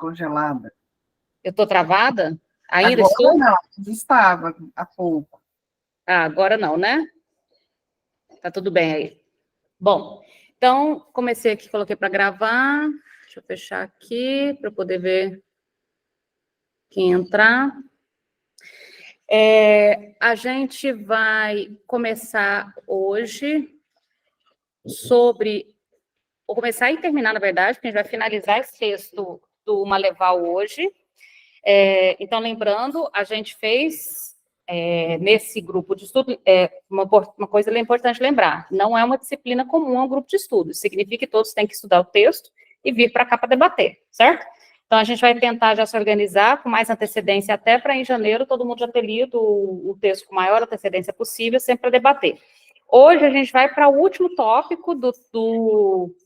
congelada. Eu estou travada? Ainda Agora estou? não, estava há pouco. Ah, agora não, né? Tá tudo bem aí. Bom, então, comecei aqui, coloquei para gravar. Deixa eu fechar aqui para eu poder ver quem entrar. A gente vai começar hoje sobre... Vou começar e terminar, na verdade, porque a gente vai finalizar esse texto do Maleval hoje. Então, lembrando, a gente fez, nesse grupo de estudo, uma coisa importante lembrar, não é uma disciplina comum a um grupo de estudo, significa que todos têm que estudar o texto e vir para cá para debater, certo? Então, a gente vai tentar já se organizar com mais antecedência, até para em janeiro todo mundo já ter lido o texto com maior antecedência possível, sempre para debater. Hoje a gente vai para o último tópico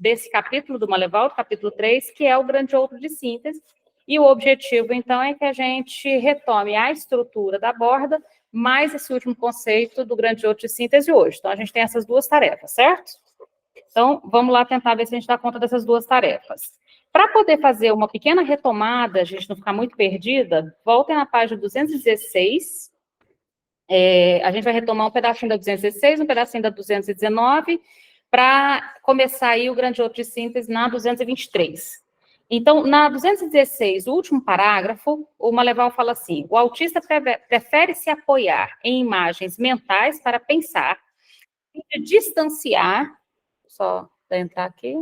desse capítulo do Maleval, do capítulo 3, que é o grande outro de síntese, e o objetivo, então, é que a gente retome a estrutura da borda, mais esse último conceito do grande outro de síntese hoje. Então, a gente tem essas duas tarefas, certo? Então, vamos lá tentar ver se a gente dá conta dessas duas tarefas. Para poder fazer uma pequena retomada, a gente não ficar muito perdida, voltem na página 216. A gente vai retomar um pedacinho da 216, um pedacinho da 219, para começar aí o grande outro de síntese na 223. Então, na 216, o último parágrafo, o Maleval fala assim: o autista prefere se apoiar em imagens mentais para pensar e distanciar, só para entrar aqui.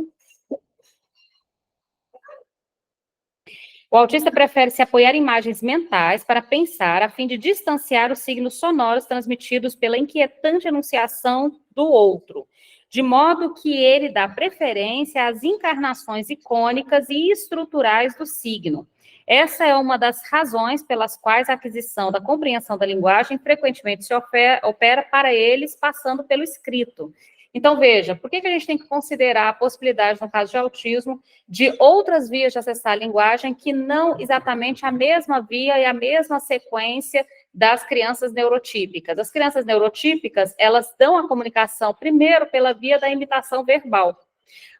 O autista prefere se apoiar em imagens mentais para pensar, a fim de distanciar os signos sonoros transmitidos pela inquietante enunciação do outro, de modo que ele dá preferência às encarnações icônicas e estruturais do signo. Essa é uma das razões pelas quais a aquisição da compreensão da linguagem frequentemente se opera para eles passando pelo escrito. Então, veja, por que a gente tem que considerar a possibilidade, no caso de autismo, de outras vias de acessar a linguagem que não exatamente a mesma via e a mesma sequência das crianças neurotípicas? As crianças neurotípicas, elas dão a comunicação primeiro pela via da imitação verbal,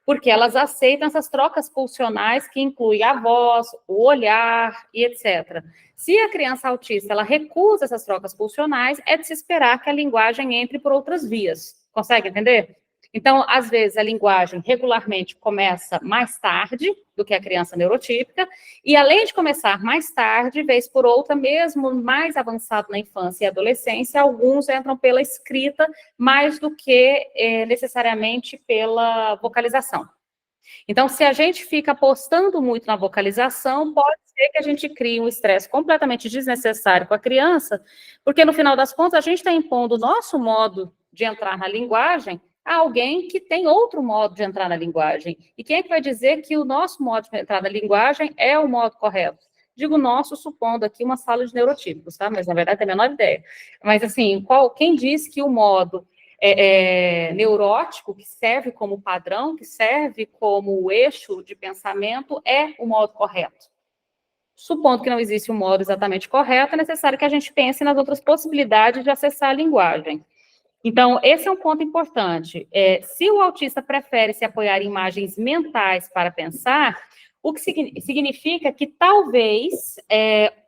porque elas aceitam essas trocas pulsionais que incluem a voz, o olhar e etc. Se a criança autista ela recusa essas trocas pulsionais, é de se esperar que a linguagem entre por outras vias. Consegue entender? Então, às vezes, a linguagem regularmente começa mais tarde do que a criança neurotípica, e além de começar mais tarde, vez por outra, mesmo mais avançado na infância e adolescência, alguns entram pela escrita mais do que necessariamente pela vocalização. Então, se a gente fica apostando muito na vocalização, pode ser que a gente crie um estresse completamente desnecessário com a criança, porque, no final das contas, a gente está impondo o nosso modo de entrar na linguagem a alguém que tem outro modo de entrar na linguagem. E quem é que vai dizer que o nosso modo de entrar na linguagem é o modo correto? Digo nosso, supondo aqui uma sala de neurotípicos, tá? Mas, na verdade, tem a menor ideia. Mas, assim, quem diz que o modo neurótico, que serve como padrão, que serve como eixo de pensamento, é o modo correto? Supondo que não existe um modo exatamente correto, é necessário que a gente pense nas outras possibilidades de acessar a linguagem. Então, esse é um ponto importante. Se o autista prefere se apoiar em imagens mentais para pensar, o que significa que talvez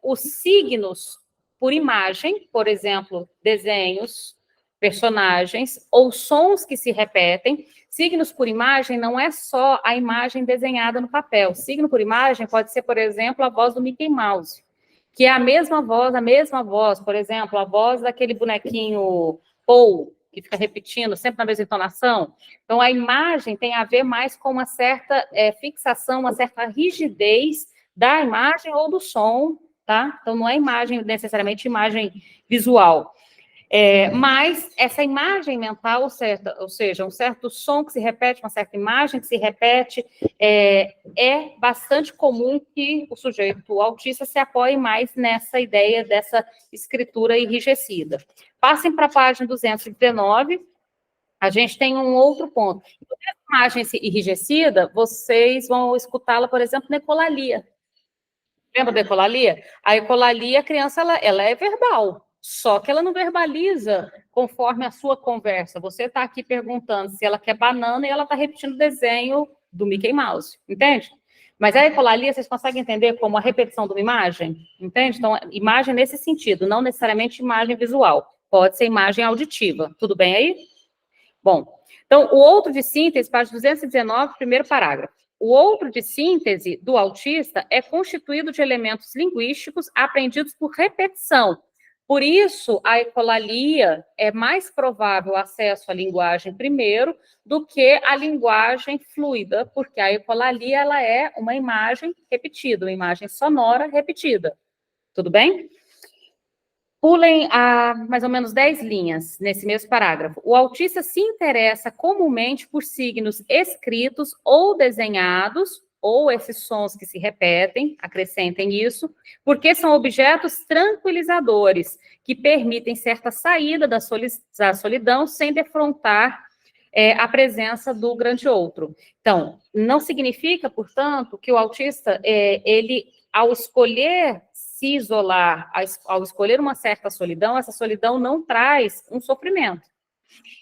os signos por imagem, por exemplo, desenhos, personagens ou sons que se repetem, signos por imagem não é só a imagem desenhada no papel. Signo por imagem pode ser, por exemplo, a voz do Mickey Mouse, que é a mesma voz, por exemplo, a voz daquele bonequinho Paul, que fica repetindo sempre na mesma entonação. Então, a imagem tem a ver mais com uma certa fixação, uma certa rigidez da imagem ou do som, tá? Então, não é imagem, necessariamente imagem visual. Mas essa imagem mental, ou seja, um certo som que se repete, uma certa imagem que se repete, é bastante comum que o sujeito autista se apoie mais nessa ideia dessa escritura enrijecida. Passem para a página 219, a gente tem um outro ponto. Essa imagem enrijecida, vocês vão escutá-la, por exemplo, na ecolalia. Lembra da ecolalia? A ecolalia, a criança, ela é verbal, só que ela não verbaliza conforme a sua conversa. Você está aqui perguntando se ela quer banana e ela está repetindo o desenho do Mickey Mouse, entende? Mas a ecolalia, vocês conseguem entender como a repetição de uma imagem? Entende? Então, imagem nesse sentido, não necessariamente imagem visual. Pode ser imagem auditiva. Tudo bem aí? Bom, então, o outro de síntese, página 219, primeiro parágrafo. O outro de síntese do autista é constituído de elementos linguísticos aprendidos por repetição. Por isso, a ecolalia é mais provável o acesso à linguagem primeiro do que a linguagem fluida, porque a ecolalia ela é uma imagem repetida, uma imagem sonora repetida. Tudo bem? Pulem a mais ou menos 10 linhas nesse mesmo parágrafo. O autista se interessa comumente por signos escritos ou desenhados, ou esses sons que se repetem, acrescentem isso, porque são objetos tranquilizadores, que permitem certa saída da solidão sem defrontar a presença do grande outro. Então, não significa, portanto, que o autista, ele, ao escolher se isolar, ao escolher uma certa solidão, essa solidão não traz um sofrimento.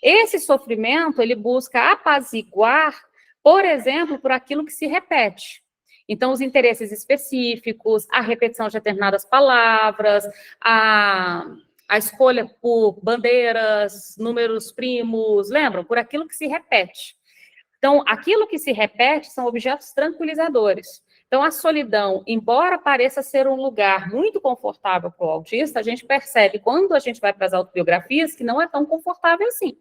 Esse sofrimento, ele busca apaziguar, por exemplo, por aquilo que se repete. Então, os interesses específicos, a repetição de determinadas palavras, a escolha por bandeiras, números primos, lembram? Por aquilo que se repete. Então, aquilo que se repete são objetos tranquilizadores. Então, a solidão, embora pareça ser um lugar muito confortável para o autista, a gente percebe, quando a gente vai para as autobiografias, que não é tão confortável assim.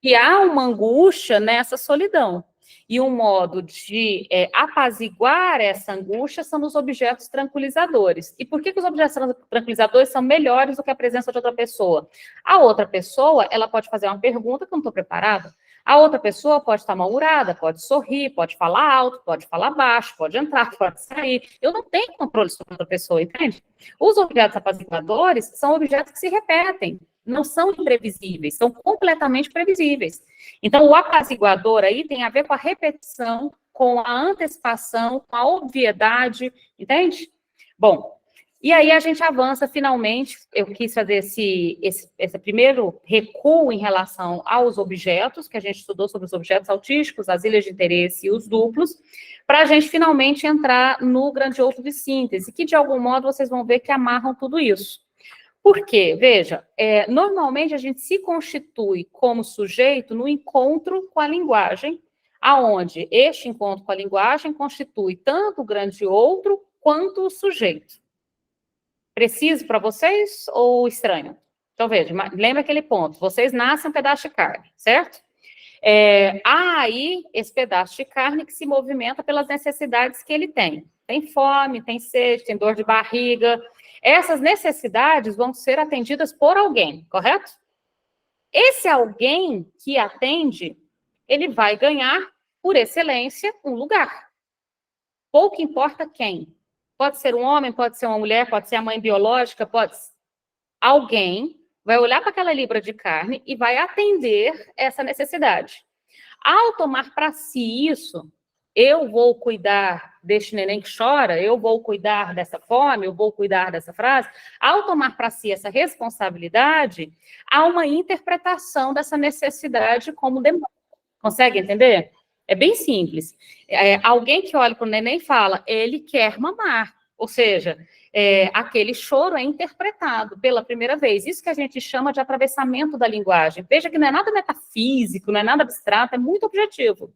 E há uma angústia nessa solidão. E um modo de apaziguar essa angústia são os objetos tranquilizadores. E por que os objetos tranquilizadores são melhores do que a presença de outra pessoa? A outra pessoa, ela pode fazer uma pergunta que eu não estou preparada. A outra pessoa pode estar mal-humorada, pode sorrir, pode falar alto, pode falar baixo, pode entrar, pode sair. Eu não tenho controle sobre outra pessoa, entende? Os objetos apaziguadores são objetos que se repetem, não são imprevisíveis, são completamente previsíveis. Então, o apaziguador aí tem a ver com a repetição, com a antecipação, com a obviedade, entende? Bom, e aí a gente avança finalmente, eu quis fazer esse primeiro recuo em relação aos objetos, que a gente estudou sobre os objetos autísticos, as ilhas de interesse e os duplos, para a gente finalmente entrar no grande outro de síntese, que de algum modo vocês vão ver que amarram tudo isso. Por quê? Veja, normalmente a gente se constitui como sujeito no encontro com a linguagem, aonde este encontro com a linguagem constitui tanto o grande outro quanto o sujeito. Preciso para vocês ou estranho? Então, veja, lembra aquele ponto, vocês nascem um pedaço de carne, certo? Há aí esse pedaço de carne que se movimenta pelas necessidades que ele tem. Tem fome, tem sede, tem dor de barriga. Essas necessidades vão ser atendidas por alguém, correto? Esse alguém que atende, ele vai ganhar, por excelência, um lugar. Pouco importa quem. Pode ser um homem, pode ser uma mulher, pode ser a mãe biológica, pode ser. Alguém vai olhar para aquela libra de carne e vai atender essa necessidade. Ao tomar para si isso, eu vou cuidar deste neném que chora, eu vou cuidar dessa fome, eu vou cuidar dessa frase. Ao tomar para si essa responsabilidade, há uma interpretação dessa necessidade como demanda. Consegue entender? É bem simples. Alguém que olha para o neném fala, ele quer mamar. Ou seja, aquele choro é interpretado pela primeira vez. Isso que a gente chama de atravessamento da linguagem. Veja que não é nada metafísico, não é nada abstrato, é muito objetivo.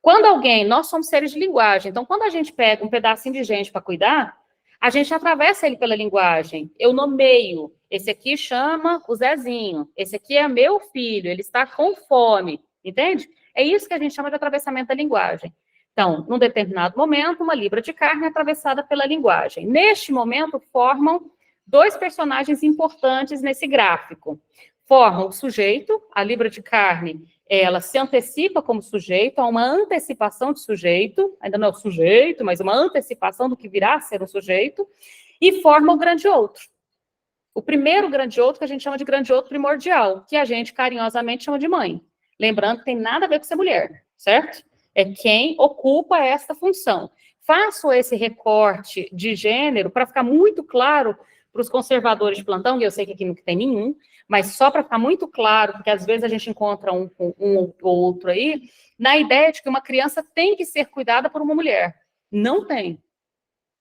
Quando nós somos seres de linguagem, então quando a gente pega um pedacinho de gente para cuidar, a gente atravessa ele pela linguagem. Eu nomeio, esse aqui chama o Zezinho, esse aqui é meu filho, ele está com fome, entende? É isso que a gente chama de atravessamento da linguagem. Então, num determinado momento, uma libra de carne é atravessada pela linguagem. Neste momento, formam dois personagens importantes nesse gráfico. Formam o sujeito, a libra de carne, ela se antecipa como sujeito, há uma antecipação de sujeito, ainda não é o sujeito, mas uma antecipação do que virá a ser um sujeito, e forma o grande outro. O primeiro grande outro, que a gente chama de grande outro primordial, que a gente carinhosamente chama de mãe. Lembrando que tem nada a ver com ser mulher, certo? É quem ocupa esta função. Faço esse recorte de gênero para ficar muito claro para os conservadores de plantão, e eu sei que aqui não tem nenhum, mas só para ficar muito claro, porque às vezes a gente encontra um ou outro aí, na ideia de que uma criança tem que ser cuidada por uma mulher. Não tem.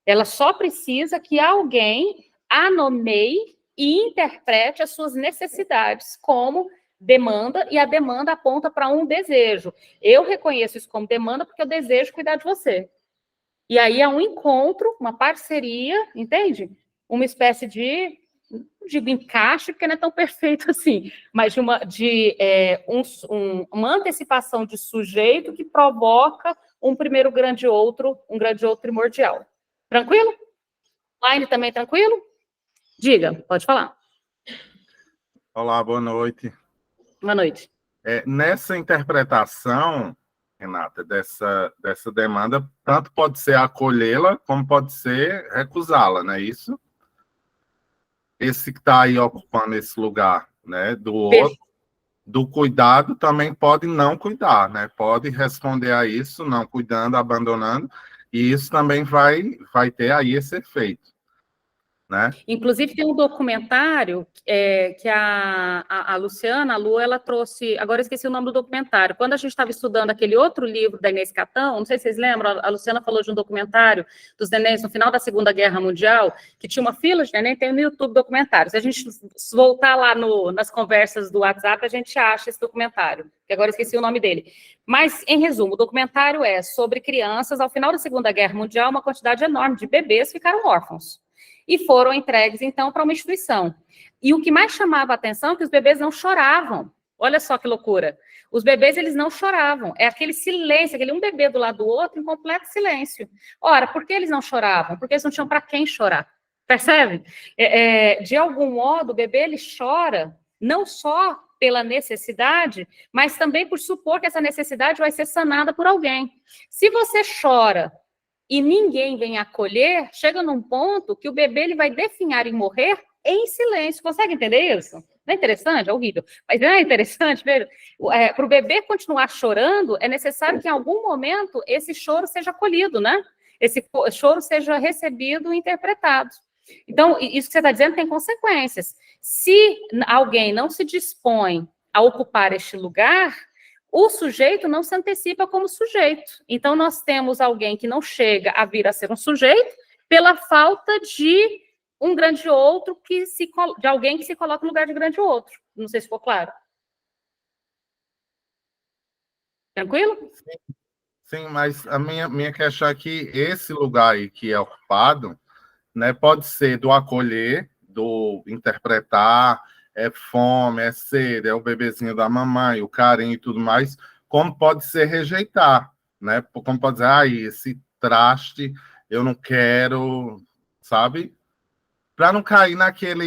Ela só precisa que alguém a nomeie e interprete as suas necessidades como demanda, e a demanda aponta para um desejo. Eu reconheço isso como demanda porque eu desejo cuidar de você. E aí é um encontro, uma parceria, entende? Uma espécie de, não digo encaixe, porque não é tão perfeito assim, mas de uma antecipação de sujeito que provoca um grande outro primordial. Tranquilo? Line também tranquilo? Diga, pode falar. Olá, boa noite. Boa noite. Nessa interpretação, Renata, dessa demanda, tanto pode ser acolhê-la, como pode ser recusá-la, não é isso? Esse que está aí ocupando esse lugar, né, do outro, do cuidado, também pode não cuidar, né? Pode responder a isso, não cuidando, abandonando, e isso também vai ter aí esse efeito, né? Inclusive, tem um documentário que a Luciana, a Lu, ela trouxe... Agora eu esqueci o nome do documentário. Quando a gente estava estudando aquele outro livro da Inês Catão, não sei se vocês lembram, a Luciana falou de um documentário dos nenéns no final da Segunda Guerra Mundial, que tinha uma fila de neném, tem no YouTube documentário. Se a gente voltar lá nas conversas do WhatsApp, a gente acha esse documentário, que agora eu esqueci o nome dele. Mas, em resumo, o documentário é sobre crianças. Ao final da Segunda Guerra Mundial, uma quantidade enorme de bebês ficaram órfãos e foram entregues, então, para uma instituição. E o que mais chamava a atenção é que os bebês não choravam. Olha só que loucura. Os bebês, eles não choravam. É aquele silêncio, aquele um bebê do lado do outro, em completo silêncio. Ora, por que eles não choravam? Porque eles não tinham para quem chorar. Percebe? De algum modo, o bebê, ele chora, não só pela necessidade, mas também por supor que essa necessidade vai ser sanada por alguém. Se você chora e ninguém vem acolher, chega num ponto que o bebê ele vai definhar e morrer em silêncio. Consegue entender isso? Não é interessante? É horrível. Mas não é interessante, veja? Para o bebê continuar chorando, é necessário que em algum momento esse choro seja acolhido, né? Esse choro seja recebido e interpretado. Então, isso que você está dizendo tem consequências. Se alguém não se dispõe a ocupar este lugar, o sujeito não se antecipa como sujeito. Então, nós temos alguém que não chega a vir a ser um sujeito pela falta de um grande outro, de alguém que se coloca no lugar de grande outro. Não sei se ficou claro. Tranquilo? Sim, mas a minha questão é que esse lugar aí que é ocupado, né, pode ser do acolher, do interpretar, é fome, é sede, é o bebezinho da mamãe, o carinho e tudo mais, como pode ser rejeitar, né? Como pode dizer, esse traste eu não quero, sabe? Para não cair naquela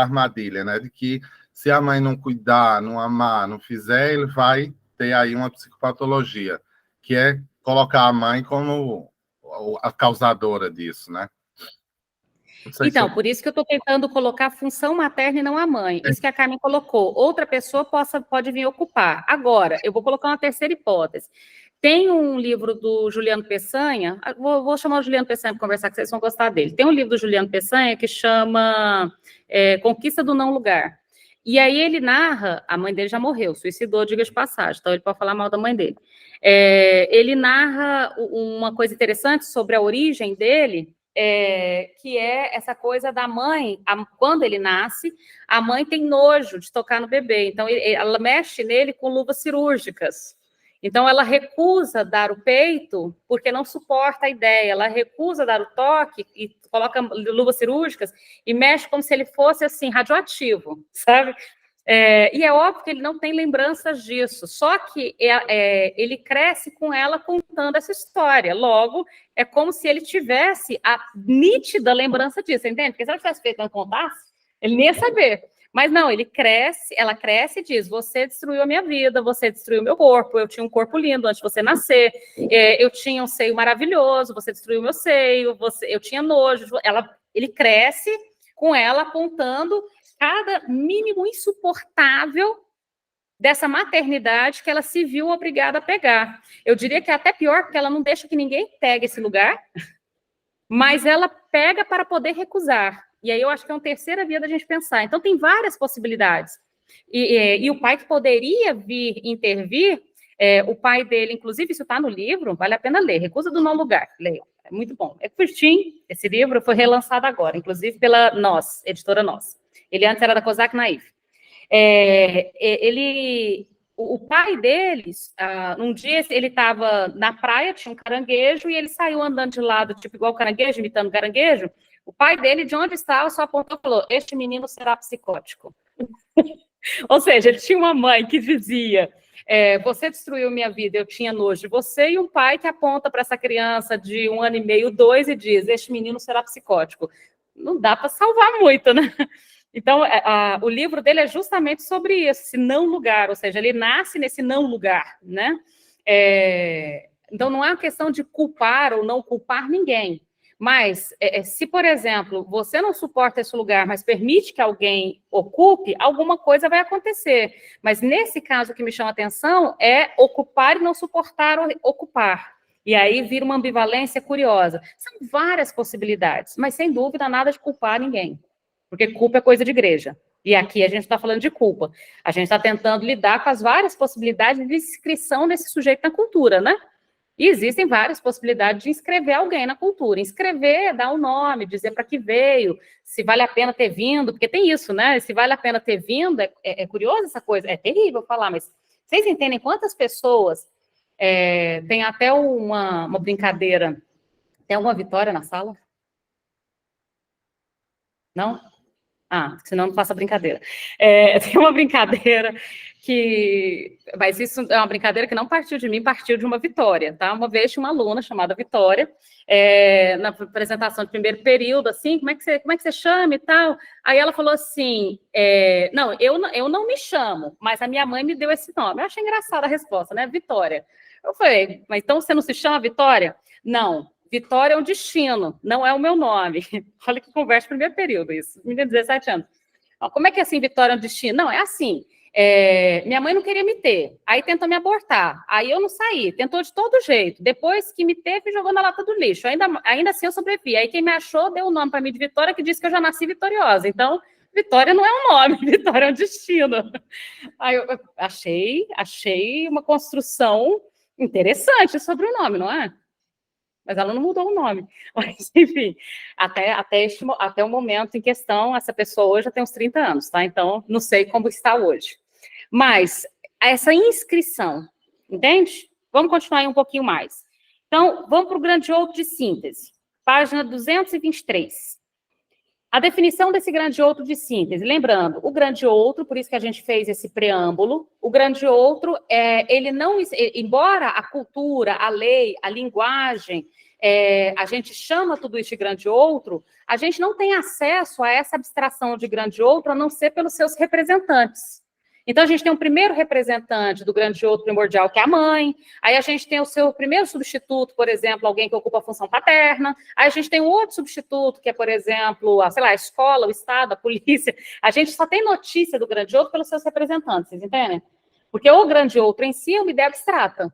armadilha, né? De que se a mãe não cuidar, não amar, não fizer, ele vai ter aí uma psicopatologia, que é colocar a mãe como a causadora disso, né? Então, por isso que eu estou tentando colocar a função materna e não a mãe. Isso que a Carmen colocou. Outra pessoa pode vir ocupar. Agora, eu vou colocar uma terceira hipótese. Tem um livro do Juliano Peçanha, vou chamar o Juliano Peçanha para conversar, que vocês vão gostar dele. Tem um livro do Juliano Peçanha que chama Conquista do Não Lugar. E aí ele narra, a mãe dele já morreu, suicidou, diga de passagem, então ele pode falar mal da mãe dele. Ele narra uma coisa interessante sobre a origem dele, que é essa coisa da mãe, quando ele nasce, a mãe tem nojo de tocar no bebê, então ela mexe nele com luvas cirúrgicas. Então, ela recusa dar o peito porque não suporta a ideia, ela recusa dar o toque e coloca luvas cirúrgicas e mexe como se ele fosse, assim, radioativo, sabe? E é óbvio que ele não tem lembranças disso, só que ele cresce com ela contando essa história. Logo, é como se ele tivesse a nítida lembrança disso, entende? Porque se ela tivesse feito e não contasse, ele nem ia saber. Mas não, ela cresce e diz, você destruiu a minha vida, você destruiu o meu corpo, eu tinha um corpo lindo antes de você nascer, eu tinha um seio maravilhoso, você destruiu o meu seio, eu tinha nojo. Ele cresce com ela apontando cada mínimo insuportável dessa maternidade que ela se viu obrigada a pegar. Eu diria que é até pior, porque ela não deixa que ninguém pegue esse lugar, mas ela pega para poder recusar. E aí eu acho que é uma terceira via da gente pensar. Então, tem várias possibilidades. E o pai que poderia vir intervir O pai dele, inclusive, isso está no livro, vale a pena ler, Recusa do Não Lugar, leiam, é muito bom. É curtinho, esse livro foi relançado agora, inclusive pela Nós, editora Nós. Ele antes era da Kozak Naif. O pai deles, um dia ele estava na praia, tinha um caranguejo, e ele saiu andando de lado, tipo igual caranguejo, imitando caranguejo. O pai dele, de onde estava, só apontou e falou: este menino será psicótico. Ou seja, ele tinha uma mãe que dizia: você destruiu minha vida, eu tinha nojo de você, e um pai que aponta para essa criança de 1 ano e meio, 2, e diz: este menino será psicótico. Não dá para salvar muito, né? Então, o livro dele é justamente sobre isso, esse não lugar, ou seja, ele nasce nesse não lugar, né? Então, não é uma questão de culpar ou não culpar ninguém, mas se, por exemplo, você não suporta esse lugar, mas permite que alguém ocupe, alguma coisa vai acontecer. Mas nesse caso, o que me chama a atenção é ocupar e não suportar ocupar. E aí vira uma ambivalência curiosa. São várias possibilidades, mas sem dúvida nada de culpar ninguém. Porque culpa é coisa de igreja. E aqui a gente está falando de culpa. A gente está tentando lidar com as várias possibilidades de inscrição desse sujeito na cultura, né? E existem várias possibilidades de inscrever alguém na cultura. Inscrever, dar o nome, dizer para que veio, se vale a pena ter vindo, porque tem isso, né? Se vale a pena ter vindo, é curioso essa coisa, é terrível falar, mas vocês entendem quantas pessoas, tem até uma brincadeira, tem alguma Vitória na sala? Não? Senão não faça brincadeira. Tem uma brincadeira mas isso é uma brincadeira que não partiu de mim, partiu de uma Vitória, tá? Uma vez tinha uma aluna chamada Vitória, na apresentação de primeiro período, assim, como é que você chama e tal? Aí ela falou assim, não, eu não me chamo, mas a minha mãe me deu esse nome. Eu achei engraçada a resposta, né? Vitória. Eu falei, mas então você não se chama Vitória? Não. Vitória é um destino, não é o meu nome. Olha que conversa primeiro período, isso. Menina de 17 anos. Como é que é assim, Vitória é um destino? Não, é assim. Minha mãe não queria me ter, aí tentou me abortar, aí eu não saí, tentou de todo jeito. Depois que me teve, jogou na lata do lixo. Ainda assim eu sobrevivi. Aí quem me achou deu o nome para mim de Vitória, que disse que eu já nasci vitoriosa. Então, Vitória não é um nome, Vitória é um destino. Aí eu achei uma construção interessante sobre o nome, não é? Mas ela não mudou o nome. Mas, enfim, até o momento em questão, essa pessoa hoje já tem uns 30 anos, tá? Então, não sei como está hoje. Mas, essa inscrição, entende? Vamos continuar aí um pouquinho mais. Então, vamos para o grande outro de síntese. Página 223. A definição desse grande outro de síntese. Lembrando, o grande outro, por isso que a gente fez esse preâmbulo, o grande outro, ele não, embora a cultura, a lei, a linguagem, a gente chama tudo isso de grande outro, a gente não tem acesso a essa abstração de grande outro, a não ser pelos seus representantes. Então, a gente tem um primeiro representante do grande outro primordial, que é a mãe. Aí a gente tem o seu primeiro substituto, por exemplo, alguém que ocupa a função paterna. Aí a gente tem um outro substituto, que é, por exemplo, a escola, o Estado, a polícia. A gente só tem notícia do grande outro pelos seus representantes, vocês entendem? Porque o grande outro em si é uma ideia abstrata.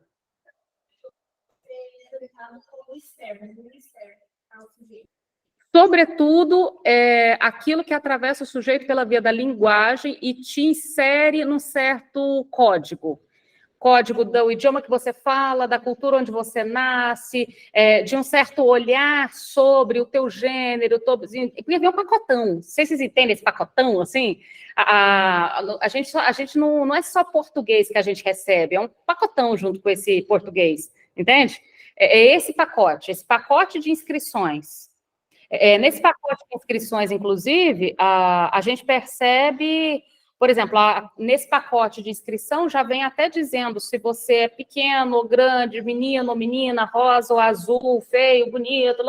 Sobretudo, aquilo que atravessa o sujeito pela via da linguagem e te insere num certo código. Código do idioma que você fala, da cultura onde você nasce, de um certo olhar sobre o teu gênero. Porque vem um pacotão. Não sei se vocês entendem esse pacotão, assim. A gente não é só português que a gente recebe, é um pacotão junto com esse português, entende? É esse pacote de inscrições. Nesse pacote de inscrições, inclusive, a gente percebe, por exemplo, nesse pacote de inscrição já vem até dizendo se você é pequeno ou grande, menino ou menina, rosa ou azul, feio, bonito,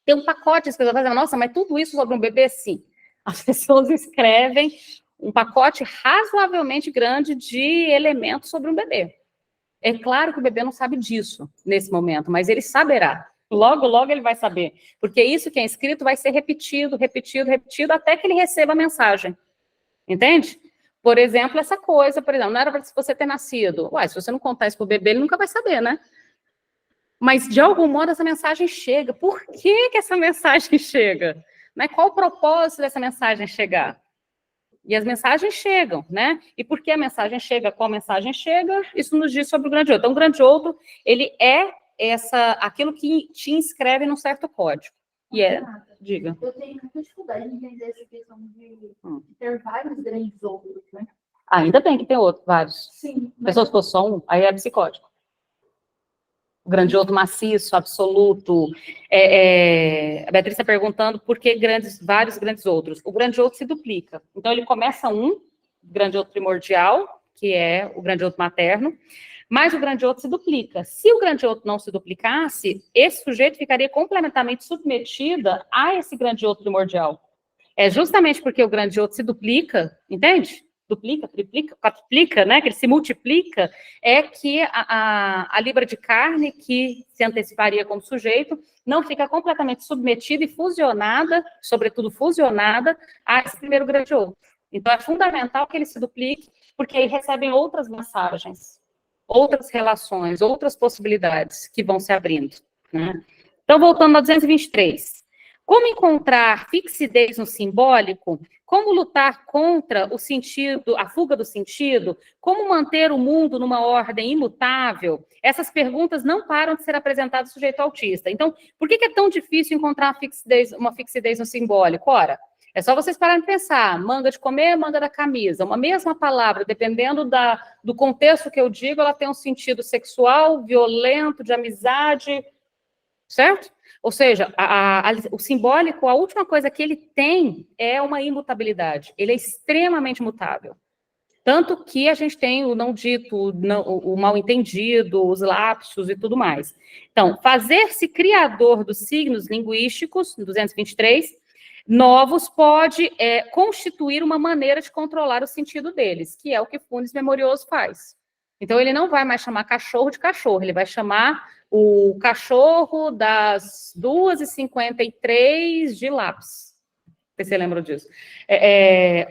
tem um pacote de inscrição. Nossa, mas tudo isso sobre um bebê? Sim. As pessoas escrevem um pacote razoavelmente grande de elementos sobre um bebê. É claro que o bebê não sabe disso nesse momento, mas ele saberá. Logo, logo ele vai saber. Porque isso que é escrito vai ser repetido, repetido, repetido, até que ele receba a mensagem. Entende? Por exemplo, essa coisa, por exemplo, não era para você ter nascido. Se você não contar isso para o bebê, ele nunca vai saber, né? Mas, de algum modo, essa mensagem chega. Por que essa mensagem chega? Né? Qual o propósito dessa mensagem chegar? e as mensagens chegam, né? E por que a mensagem chega, qual mensagem chega, isso nos diz sobre o grande outro. Então, o grande outro, ele é aquilo que te inscreve num certo código. E diga. Eu tenho muita dificuldade em entender essa questão de ter vários grandes outros, né? Ainda bem que tem vários. Sim. Pessoas que fosse só um, aí é psicótico. O grande outro maciço, absoluto. A Beatriz está perguntando por que vários grandes outros. O grande outro se duplica. Então, ele começa grande outro primordial, que é o grande outro materno, mas o grande outro se duplica. Se o grande outro não se duplicasse, esse sujeito ficaria completamente submetida a esse grande outro primordial. É justamente porque o grande outro se duplica, entende? Duplica, triplica, quadruplica, né? Que ele se multiplica, é que a libra de carne que se anteciparia como sujeito não fica completamente submetida e fusionada, sobretudo fusionada, a esse primeiro grande outro. Então, é fundamental que ele se duplique, porque aí recebem outras mensagens, outras relações, outras possibilidades que vão se abrindo, né? Então, voltando ao 223. Como encontrar fixidez no simbólico? Como lutar contra o sentido, a fuga do sentido? Como manter o mundo numa ordem imutável? Essas perguntas não param de ser apresentadas ao sujeito autista. Então, por que é tão difícil encontrar uma fixidez no simbólico? Ora, é só vocês pararem de pensar, manga de comer, manga da camisa. Uma mesma palavra, dependendo do contexto que eu digo, ela tem um sentido sexual, violento, de amizade, certo? Ou seja, o simbólico, a última coisa que ele tem é uma imutabilidade. Ele é extremamente mutável. Tanto que a gente tem o não dito, o mal entendido, os lapsos e tudo mais. Então, fazer-se criador dos signos linguísticos, 223, novos, pode constituir uma maneira de controlar o sentido deles, que é o que Funes Memorioso faz. Então, ele não vai mais chamar cachorro de cachorro, ele vai chamar o cachorro das 2h53 de lápis. Não sei se você lembra disso.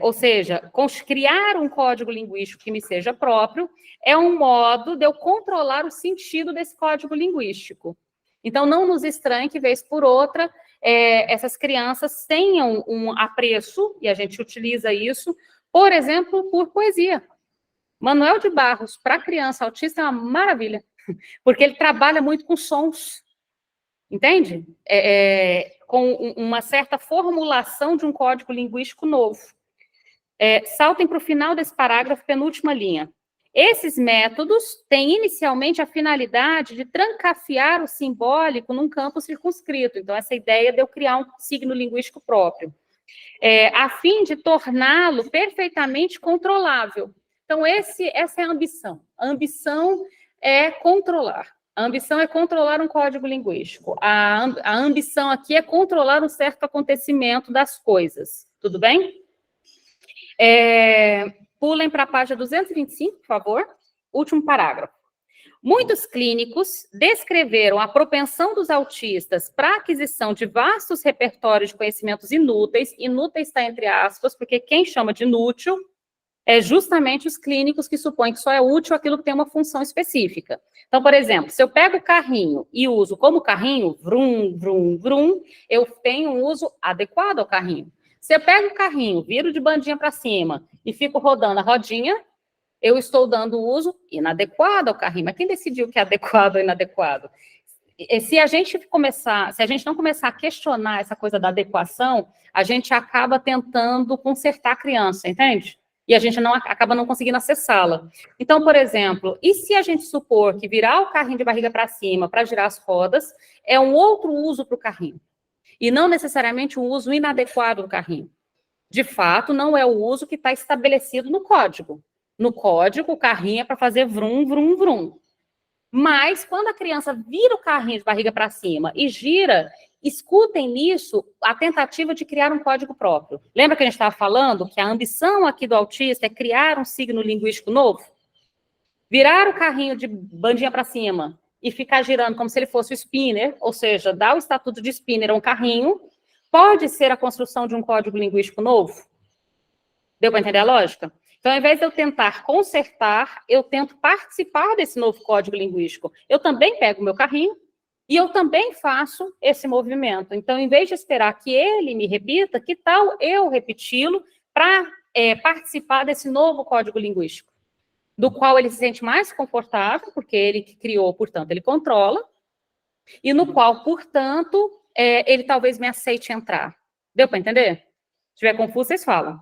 Ou seja, criar um código linguístico que me seja próprio é um modo de eu controlar o sentido desse código linguístico. Então, não nos estranhe que, vez por outra, essas crianças tenham um apreço, e a gente utiliza isso, por exemplo, por poesia. Manuel de Barros, para criança autista, é uma maravilha, porque ele trabalha muito com sons, entende? Com uma certa formulação de um código linguístico novo. Saltem para o final desse parágrafo, penúltima linha. Esses métodos têm inicialmente a finalidade de trancafiar o simbólico num campo circunscrito. Então, essa ideia de eu criar um signo linguístico próprio, a fim de torná-lo perfeitamente controlável. Então, essa é a ambição. A ambição é controlar. A ambição é controlar um código linguístico. A ambição aqui é controlar um certo acontecimento das coisas. Tudo bem? Pulem para a página 225, por favor. Último parágrafo. Muitos clínicos descreveram a propensão dos autistas para a aquisição de vastos repertórios de conhecimentos inúteis. Inúteis está entre aspas, porque quem chama de inútil é justamente os clínicos que supõem que só é útil aquilo que tem uma função específica. Então, por exemplo, se eu pego o carrinho e uso como carrinho, vrum, vrum, vrum, eu tenho um uso adequado ao carrinho. Se eu pego o carrinho, viro de bandinha para cima e fico rodando a rodinha, eu estou dando uso inadequado ao carrinho. Mas quem decidiu que é adequado ou inadequado? Se a gente não começar a questionar essa coisa da adequação, a gente acaba tentando consertar a criança, entende? E a gente acaba não conseguindo acessá-la. Então, por exemplo, e se a gente supor que virar o carrinho de barriga para cima para girar as rodas é um outro uso para o carrinho, e não necessariamente um uso inadequado do carrinho? De fato, não é o uso que está estabelecido no código. No código, o carrinho é para fazer vrum, vrum, vrum. Mas, quando a criança vira o carrinho de barriga para cima e gira, escutem nisso a tentativa de criar um código próprio. Lembra que a gente estava falando que a ambição aqui do autista é criar um signo linguístico novo? Virar o carrinho de bandinha para cima e ficar girando como se ele fosse o spinner, ou seja, dar o estatuto de spinner a um carrinho, pode ser a construção de um código linguístico novo? Deu para entender a lógica? Então, ao invés de eu tentar consertar, eu tento participar desse novo código linguístico. Eu também pego o meu carrinho e eu também faço esse movimento. Então, em vez de esperar que ele me repita, que tal eu repeti-lo para participar desse novo código linguístico, do qual ele se sente mais confortável, porque ele que criou, portanto, ele controla, e no qual, portanto, ele talvez me aceite entrar. Deu para entender? Se estiver confuso, vocês falam.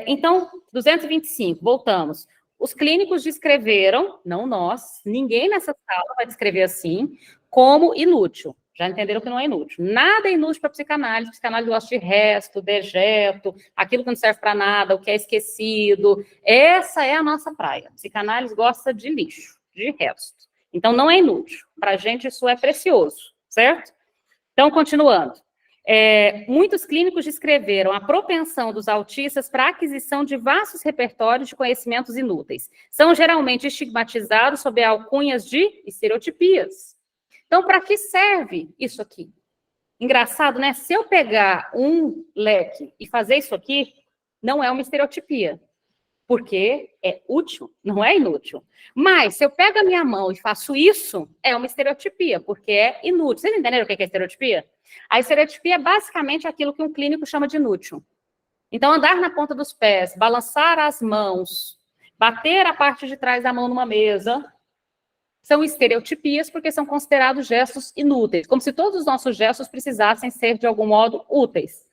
Então, 225, voltamos. Os clínicos descreveram, não nós, ninguém nessa sala vai descrever assim, como inútil. Já entenderam que não é inútil. Nada é inútil para psicanálise. Psicanálise gosta de resto, dejeto, aquilo que não serve para nada, o que é esquecido. Essa é a nossa praia. Psicanálise gosta de lixo, de resto. Então, não é inútil. Para a gente, isso é precioso, certo? Então, continuando. Muitos clínicos descreveram a propensão dos autistas para a aquisição de vastos repertórios de conhecimentos inúteis. São geralmente estigmatizados sob alcunhas de estereotipias. Então, para que serve isso aqui? Engraçado, né? Se eu pegar um leque e fazer isso aqui, não é uma estereotipia, porque é útil, não é inútil. Mas, se eu pego a minha mão e faço isso, é uma estereotipia, porque é inútil. Vocês entenderam o que é estereotipia? A estereotipia é basicamente aquilo que um clínico chama de inútil. Então, andar na ponta dos pés, balançar as mãos, bater a parte de trás da mão numa mesa, são estereotipias porque são considerados gestos inúteis, como se todos os nossos gestos precisassem ser, de algum modo, úteis.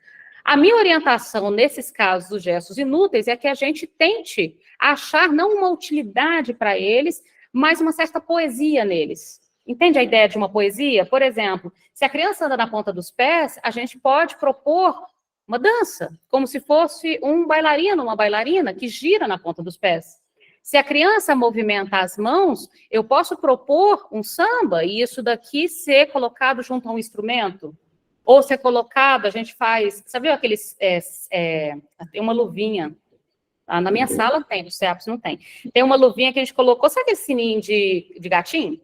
A minha orientação, nesses casos dos gestos inúteis, é que a gente tente achar não uma utilidade para eles, mas uma certa poesia neles. Entende a ideia de uma poesia? Por exemplo, se a criança anda na ponta dos pés, a gente pode propor uma dança, como se fosse um bailarino, uma bailarina que gira na ponta dos pés. Se a criança movimenta as mãos, eu posso propor um samba e isso daqui ser colocado junto a um instrumento. Ou ser colocado, a gente faz... Você viu aqueles... tem uma luvinha. Na minha sala tem, no CEAPS não tem. Tem uma luvinha que a gente colocou... Sabe aquele sininho de gatinho?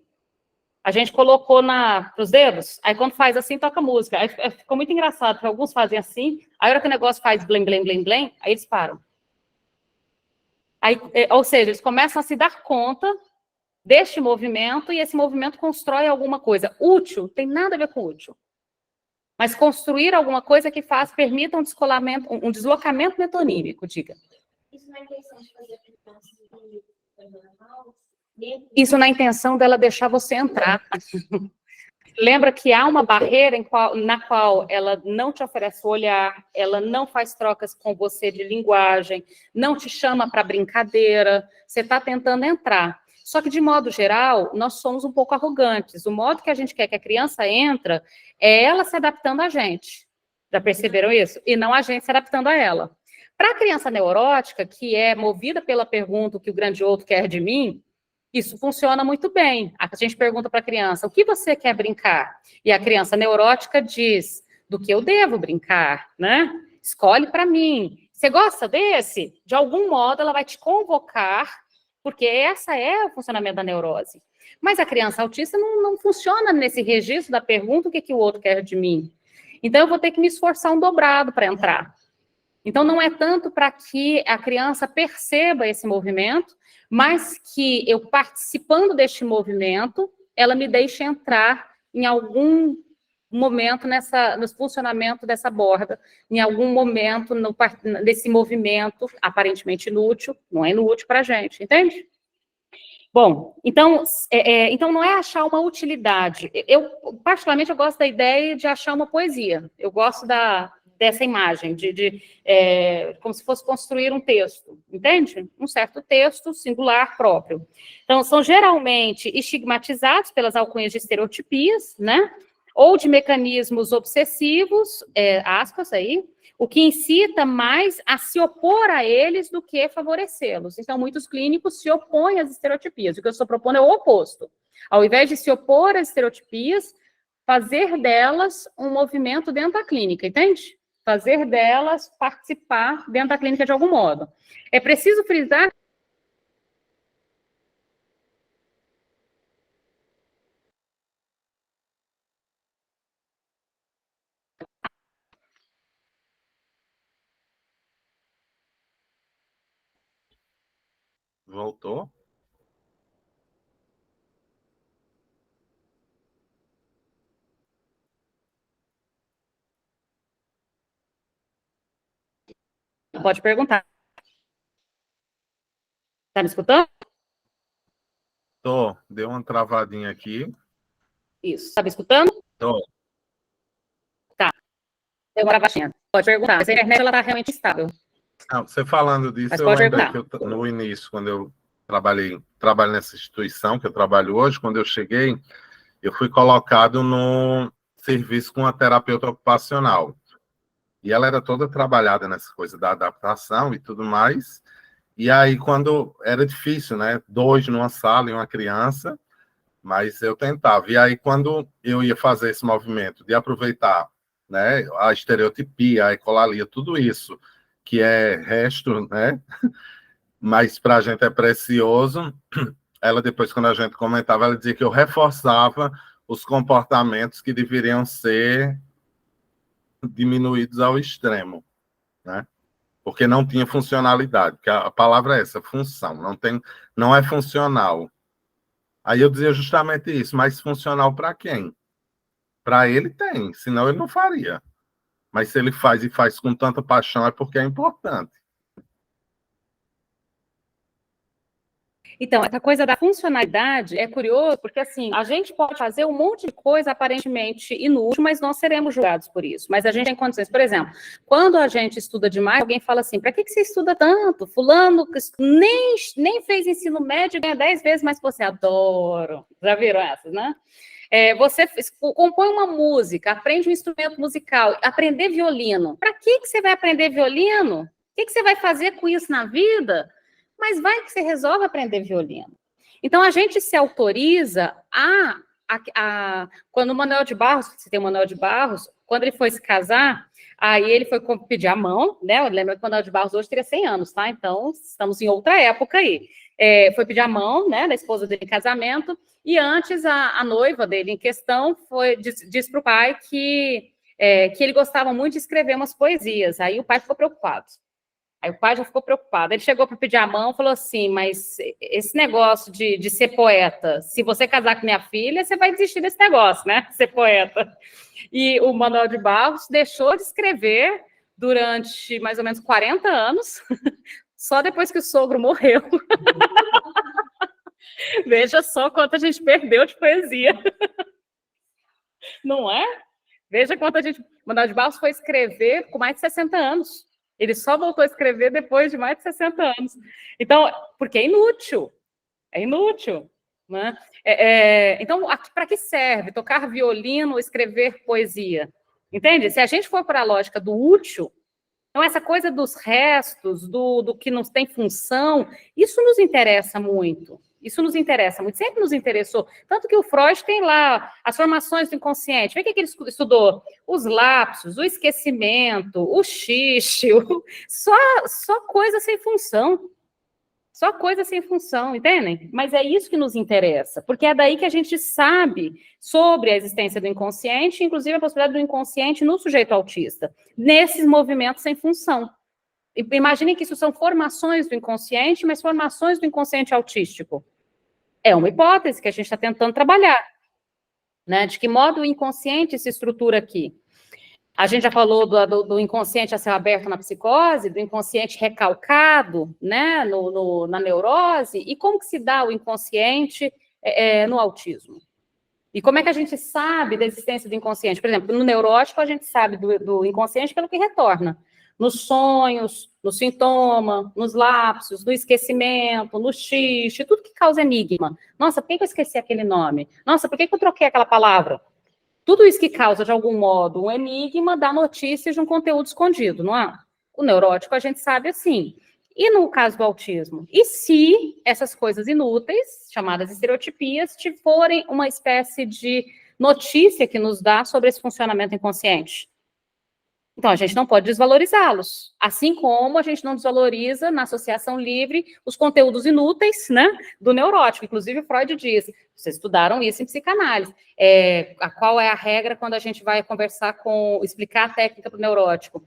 A gente colocou para os dedos, aí quando faz assim, toca música. Aí ficou muito engraçado, porque alguns fazem assim, aí a hora que o negócio faz blém, blém, blém, blém, aí eles param. Aí, ou seja, eles começam a se dar conta deste movimento e esse movimento constrói alguma coisa. Útil tem nada a ver com útil. Mas construir alguma coisa que permita um deslocamento metonímico, diga. Isso não é intenção de fazer isso na intenção dela deixar você entrar. Lembra que há uma barreira na qual ela não te oferece o olhar, ela não faz trocas com você de linguagem, não te chama para brincadeira, você está tentando entrar. Só que, de modo geral, nós somos um pouco arrogantes. O modo que a gente quer que a criança entra é ela se adaptando a gente. Já perceberam isso? E não a gente se adaptando a ela. Para a criança neurótica, que é movida pela pergunta o que o grande outro quer de mim, isso funciona muito bem. A gente pergunta para a criança, o que você quer brincar? E a criança neurótica diz, do que eu devo brincar, né? Escolhe para mim. Você gosta desse? De algum modo, ela vai te convocar, porque essa é o funcionamento da neurose. Mas a criança autista não funciona nesse registro da pergunta, o que o outro quer de mim. Então, eu vou ter que me esforçar um dobrado para entrar. Então, não é tanto para que a criança perceba esse movimento, mas que eu, participando deste movimento, ela me deixe entrar em algum momento no funcionamento dessa borda, em algum momento desse movimento aparentemente inútil, não é inútil para a gente, entende? Bom, então não é achar uma utilidade. Particularmente, eu gosto da ideia de achar uma poesia. Eu gosto dessa imagem, como se fosse construir um texto, entende? Um certo texto singular próprio. Então, são geralmente estigmatizados pelas alcunhas de estereotipias, né? Ou de mecanismos obsessivos, aspas aí, o que incita mais a se opor a eles do que favorecê-los. Então, muitos clínicos se opõem às estereotipias. O que eu estou propondo é o oposto. Ao invés de se opor às estereotipias, fazer delas um movimento dentro da clínica, entende? Fazer delas participar dentro da clínica de algum modo. É preciso frisar... Voltou? Pode perguntar. Tá me escutando? Deu uma travadinha aqui. Isso. Tá me escutando? Tô. Deu uma travadinha. Pode perguntar. Mas a internet, ela tá realmente estável. Não, você falando disso, Mas eu pode lembrei perguntar. que no início, quando eu trabalho nessa instituição que eu trabalho hoje, quando eu cheguei, eu fui colocado no serviço com a terapeuta ocupacional. E ela era toda trabalhada nessa coisa da adaptação e tudo mais. E aí, quando era difícil, né? 2 numa sala e uma criança, mas eu tentava. E aí, quando eu ia fazer esse movimento de aproveitar, né, a estereotipia, a ecolalia, tudo isso, que é resto, né? Mas para a gente é precioso. Ela, depois, quando a gente comentava, ela dizia que eu reforçava os comportamentos que deveriam ser diminuídos ao extremo, né? Porque não tinha funcionalidade, que a palavra é essa, função, não é funcional. Aí eu dizia justamente isso, mas funcional para quem? Para ele tem, senão ele não faria. Mas se ele faz e faz com tanta paixão, é porque é importante. Então, essa coisa da funcionalidade é curioso, porque assim, a gente pode fazer um monte de coisa aparentemente inútil, mas nós seremos julgados por isso. Mas a gente tem condições. Por exemplo, quando a gente estuda demais, alguém fala assim: para que você estuda tanto? Fulano nem fez ensino médio, ganha 10 vezes mais que você. Adoro. Já viram essas, né? Você compõe uma música, aprende um instrumento musical, aprender violino. Para que você vai aprender violino? O que você vai fazer com isso na vida? Mas vai que você resolve aprender violino. Então, a gente se autoriza quando o Manuel de Barros, você tem o Manuel de Barros, quando ele foi se casar, aí ele foi pedir a mão, né? Lembra que o Manuel de Barros hoje teria 100 anos, tá? Então, estamos em outra época aí. Foi pedir a mão, né, da esposa dele em casamento, e antes a noiva dele em questão disse para o pai que ele gostava muito de escrever umas poesias. Aí o pai ficou preocupado. Aí o pai já ficou preocupado. Ele chegou para pedir a mão e falou assim: mas esse negócio de ser poeta, se você casar com minha filha, você vai desistir desse negócio, né? Ser poeta. E o Manuel de Barros deixou de escrever durante mais ou menos 40 anos, só depois que o sogro morreu. Veja só quanto a gente perdeu de poesia. Não é? Veja quanto a gente... Manuel de Barros foi escrever com mais de 60 anos. Ele só voltou a escrever depois de mais de 60 anos. Então, porque é inútil. É inútil. Né? Então, para que serve tocar violino, escrever poesia? Entende? Se a gente for para a lógica do útil, então essa coisa dos restos, do que não tem função, isso nos interessa muito. Isso nos interessa muito, sempre nos interessou. Tanto que o Freud tem lá as formações do inconsciente. Vê o que ele estudou? Os lapsos, o esquecimento, o xixi, só coisa sem função. Só coisa sem função, entendem? Mas é isso que nos interessa, porque é daí que a gente sabe sobre a existência do inconsciente, inclusive a possibilidade do inconsciente no sujeito autista, nesses movimentos sem função. Imaginem que isso são formações do inconsciente, mas formações do inconsciente autístico. É uma hipótese que a gente está tentando trabalhar, né? De que modo o inconsciente se estrutura aqui. A gente já falou do inconsciente a céu aberto na psicose, do inconsciente recalcado, né, na neurose, e como que se dá o inconsciente no autismo? E como é que a gente sabe da existência do inconsciente? Por exemplo, no neurótico, a gente sabe do inconsciente pelo que retorna. Nos sonhos, no sintoma, nos lapsos, no esquecimento, no xixi, tudo que causa enigma. Nossa, por que eu esqueci aquele nome? Nossa, por que eu troquei aquela palavra? Tudo isso que causa, de algum modo, um enigma dá notícias de um conteúdo escondido, não é? O neurótico a gente sabe assim. E no caso do autismo? E se essas coisas inúteis, chamadas estereotipias, forem uma espécie de notícia que nos dá sobre esse funcionamento inconsciente? Então, a gente não pode desvalorizá-los. Assim como a gente não desvaloriza, na associação livre, os conteúdos inúteis, né, do neurótico. Inclusive, Freud diz, vocês estudaram isso em psicanálise. Qual é a regra quando a gente vai conversar explicar a técnica para o neurótico?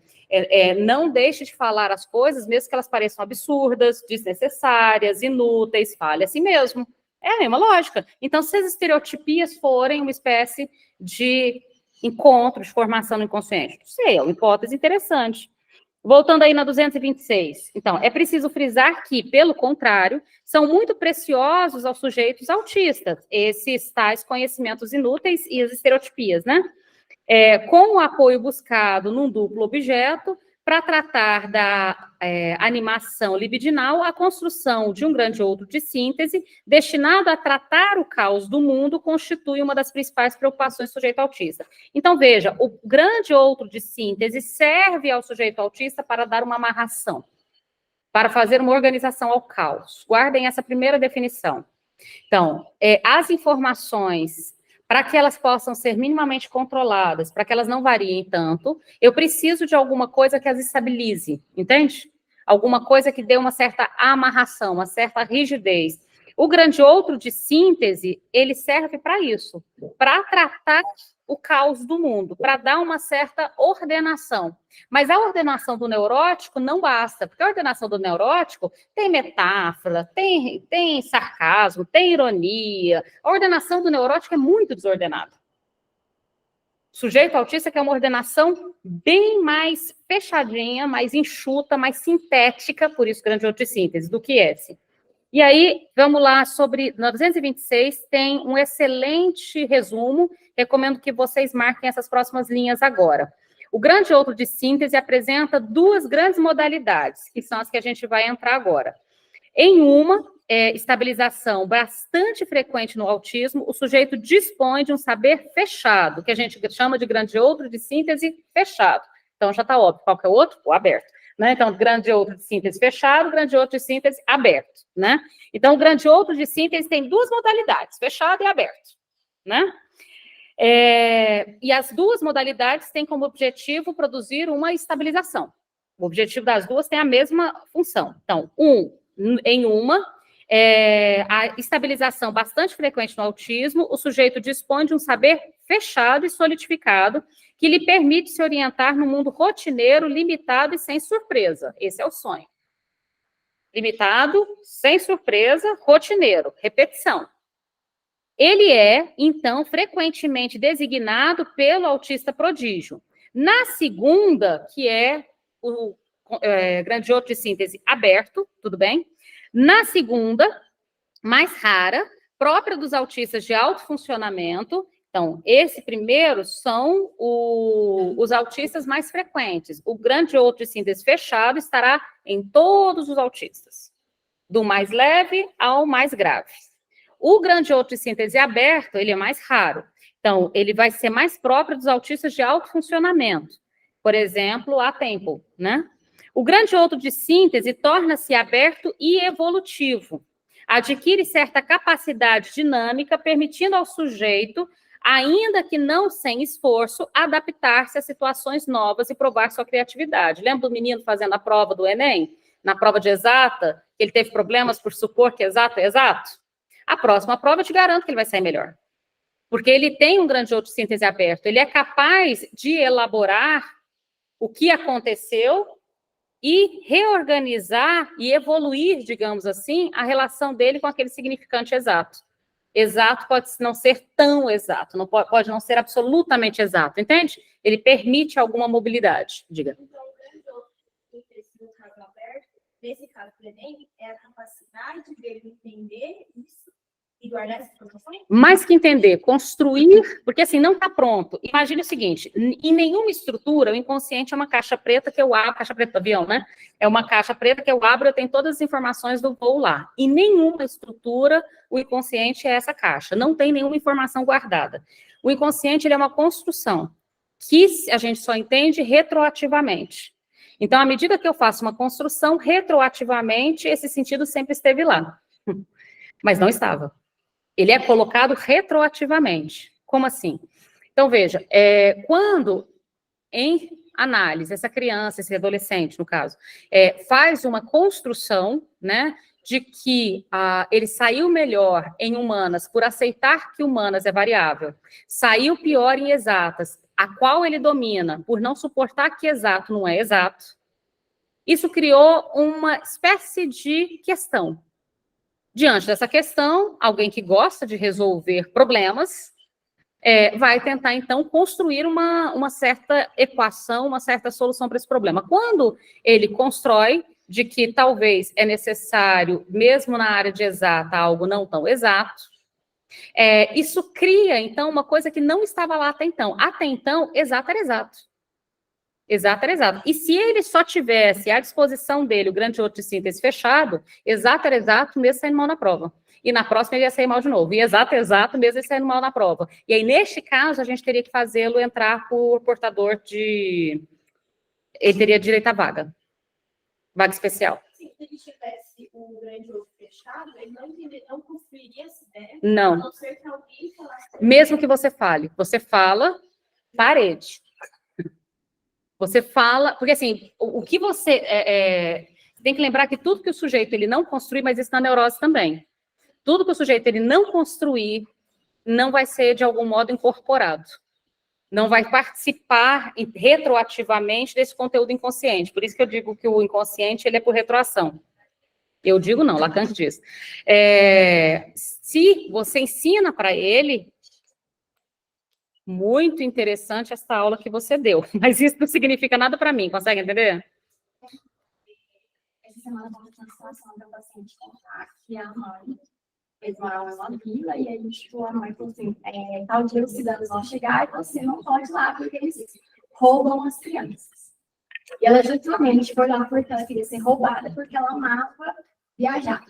Não deixe de falar as coisas, mesmo que elas pareçam absurdas, desnecessárias, inúteis, fale assim mesmo. É a mesma lógica. Então, se as estereotipias forem uma espécie de encontro, de formação no inconsciente, não sei, é uma hipótese interessante. Voltando aí na 226. Então, é preciso frisar que, pelo contrário, são muito preciosos aos sujeitos autistas, esses tais conhecimentos inúteis e as estereotipias, né? Com o apoio buscado num duplo objeto, para tratar da animação libidinal, a construção de um grande outro de síntese, destinado a tratar o caos do mundo, constitui uma das principais preocupações do sujeito autista. Então, veja, o grande outro de síntese serve ao sujeito autista para dar uma amarração, para fazer uma organização ao caos. Guardem essa primeira definição. Então, as informações, para que elas possam ser minimamente controladas, para que elas não variem tanto, eu preciso de alguma coisa que as estabilize, entende? Alguma coisa que dê uma certa amarração, uma certa rigidez. O grande outro de síntese, ele serve para isso, para tratar o caos do mundo, para dar uma certa ordenação. Mas a ordenação do neurótico não basta, porque a ordenação do neurótico tem metáfora, tem sarcasmo, tem ironia. A ordenação do neurótico é muito desordenada. O sujeito autista quer uma ordenação bem mais fechadinha, mais enxuta, mais sintética, por isso grande outro de síntese, do que esse. E aí, vamos lá, sobre 926, tem um excelente resumo, recomendo que vocês marquem essas próximas linhas agora. O grande outro de síntese apresenta duas grandes modalidades, que são as que a gente vai entrar agora. Em uma, estabilização bastante frequente no autismo, o sujeito dispõe de um saber fechado, que a gente chama de grande outro de síntese fechado. Então, já está óbvio. Qual que é o outro? O aberto. Né? Então, grande outro de síntese fechado, grande outro de síntese aberto, né? Então, o grande outro de síntese tem duas modalidades, fechado e aberto, né? E as duas modalidades têm como objetivo produzir uma estabilização. O objetivo das duas tem a mesma função. Então, em uma, a estabilização bastante frequente no autismo, o sujeito dispõe de um saber fechado e solidificado, que lhe permite se orientar no mundo rotineiro, limitado e sem surpresa. Esse é o sonho. Limitado, sem surpresa, rotineiro, repetição. Ele é, então, frequentemente designado pelo autista prodígio. Na segunda, que é o grande outro de síntese aberto, tudo bem? Na segunda, mais rara, própria dos autistas de alto funcionamento. Então, esse primeiro são os autistas mais frequentes. O grande outro de síntese fechado estará em todos os autistas, do mais leve ao mais grave. O grande outro de síntese aberto, ele é mais raro. Então, ele vai ser mais próprio dos autistas de alto funcionamento. Por exemplo, a Temple, né? O grande outro de síntese torna-se aberto e evolutivo. Adquire certa capacidade dinâmica, permitindo ao sujeito, ainda que não sem esforço, adaptar-se a situações novas e provar sua criatividade. Lembra do menino fazendo a prova do Enem? Na prova de exata, ele teve problemas por supor que exato é exato? A próxima prova, eu te garanto que ele vai sair melhor. Porque ele tem um grande outro de síntese aberto. Ele é capaz de elaborar o que aconteceu e reorganizar e evoluir, digamos assim, a relação dele com aquele significante exato. Exato pode não ser tão exato, não pode não ser absolutamente exato, entende? Ele permite alguma mobilidade, diga. Então, o grande outro no caso aberto, nesse caso do Enem, é a capacidade dele entender isso e guardar essa informação? Mais que entender, construir, porque assim, não está pronto. Imagine o seguinte, em nenhuma estrutura, o inconsciente é uma caixa preta que eu abro, caixa preta do avião, né? É uma caixa preta que eu abro, eu tenho todas as informações do voo lá. Em nenhuma estrutura, o inconsciente é essa caixa, não tem nenhuma informação guardada. O inconsciente, ele é uma construção, que a gente só entende retroativamente. Então, à medida que eu faço uma construção, retroativamente, esse sentido sempre esteve lá. Mas não estava. Ele é colocado retroativamente. Como assim? Então, veja, quando, em análise, essa criança, esse adolescente, no caso, faz uma construção, né, de que ele saiu melhor em humanas por aceitar que humanas é variável, saiu pior em exatas, a qual ele domina por não suportar que exato não é exato, isso criou uma espécie de questão. Diante dessa questão, alguém que gosta de resolver problemas vai tentar, então, construir uma certa equação, uma certa solução para esse problema. Quando ele constrói de que talvez é necessário, mesmo na área de exata, algo não tão exato, isso cria, então, uma coisa que não estava lá até então. Até então, exato era exato. Exato era exato. E se ele só tivesse à disposição dele o grande outro de síntese fechado, exato era exato, mesmo saindo mal na prova. E na próxima ele ia sair mal de novo. E exato, mesmo ele saindo mal na prova. E aí, neste caso, a gente teria que fazê-lo entrar por portador de... Ele teria direito à vaga. Vaga especial. Se ele tivesse o grande outro fechado, ele não construiria essa ideia. Não. A não ser que alguém falasse. Mesmo que você fale. Você fala parede. Você fala... Porque, assim, o que você... tem que lembrar que tudo que o sujeito ele não construi, mas isso na neurose também. Tudo que o sujeito ele não construir, não vai ser, de algum modo, incorporado. Não vai participar retroativamente desse conteúdo inconsciente. Por isso que eu digo que o inconsciente ele é por retroação. Eu digo não, Lacan diz. Se você ensina para ele, muito interessante essa aula que você deu, mas isso não significa nada para mim, consegue entender? Essa semana eu estava na situação de um paciente contar que a mãe, eles moravam em uma vila, e aí, tipo, a mãe falou assim, tal dia os cidadãos vão chegar e você não pode ir lá, porque eles roubam as crianças. E ela justamente foi lá porque ela queria ser roubada, porque ela amava viajar.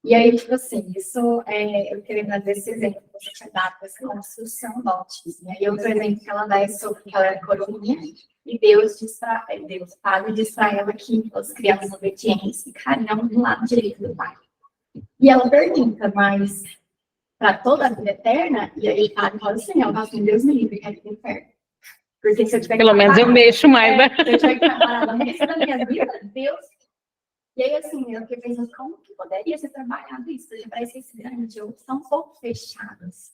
E aí, tipo assim, isso, eu queria dar esse exemplo que você tinha dado, essa construção do autismo. E aí, outro exemplo que ela dá é sobre que ela era coroinha, e Deus paga e diz para ela que as crianças obedientes ficariam do lado direito do pai. E ela pergunta, mas para toda a vida eterna? E aí, Padre fala assim, eu falo assim, Deus me livre, quero ir para o inferno. Porque se eu tiver Pelo menos eu mexo mais, né? Se eu tiver que trabalhar no resto da minha vida, Deus... E aí, assim, eu fiquei pensando, como que poderia ser trabalhado isso? Porque parece que esses grandes jogos estão um pouco fechados.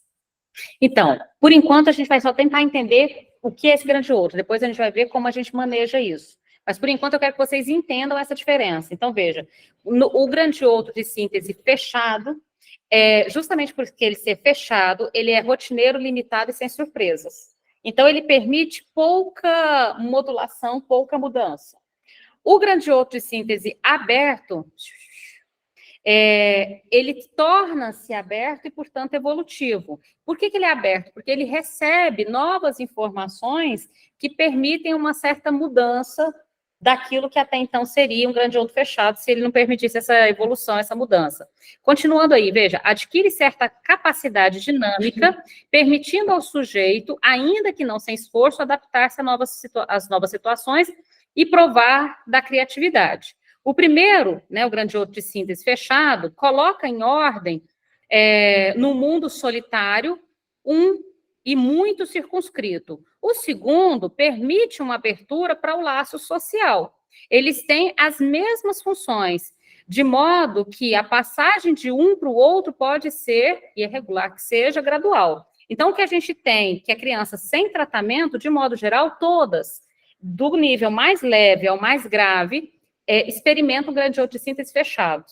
Então, por enquanto, a gente vai só tentar entender o que é esse grande outro. Depois a gente vai ver como a gente maneja isso. Mas, por enquanto, eu quero que vocês entendam essa diferença. Então, veja, o grande outro de síntese fechado, justamente porque ele ser fechado, ele é rotineiro, limitado e sem surpresas. Então, ele permite pouca modulação, pouca mudança. O grande outro de síntese aberto, ele torna-se aberto e, portanto, evolutivo. Por que ele é aberto? Porque ele recebe novas informações que permitem uma certa mudança daquilo que até então seria um grande outro fechado, se ele não permitisse essa evolução, essa mudança. Continuando aí, veja, adquire certa capacidade dinâmica, permitindo ao sujeito, ainda que não sem esforço, adaptar-se às novas situações e provar da criatividade. O primeiro, né, o grande outro de síntese fechado, coloca em ordem, no mundo solitário, e muito circunscrito. O segundo permite uma abertura para o laço social. Eles têm as mesmas funções, de modo que a passagem de um para o outro pode ser, e é regular que seja, gradual. Então, o que a gente tem, que a criança sem tratamento, de modo geral, todas, do nível mais leve ao mais grave, experimentam um grande outro de síntese fechado.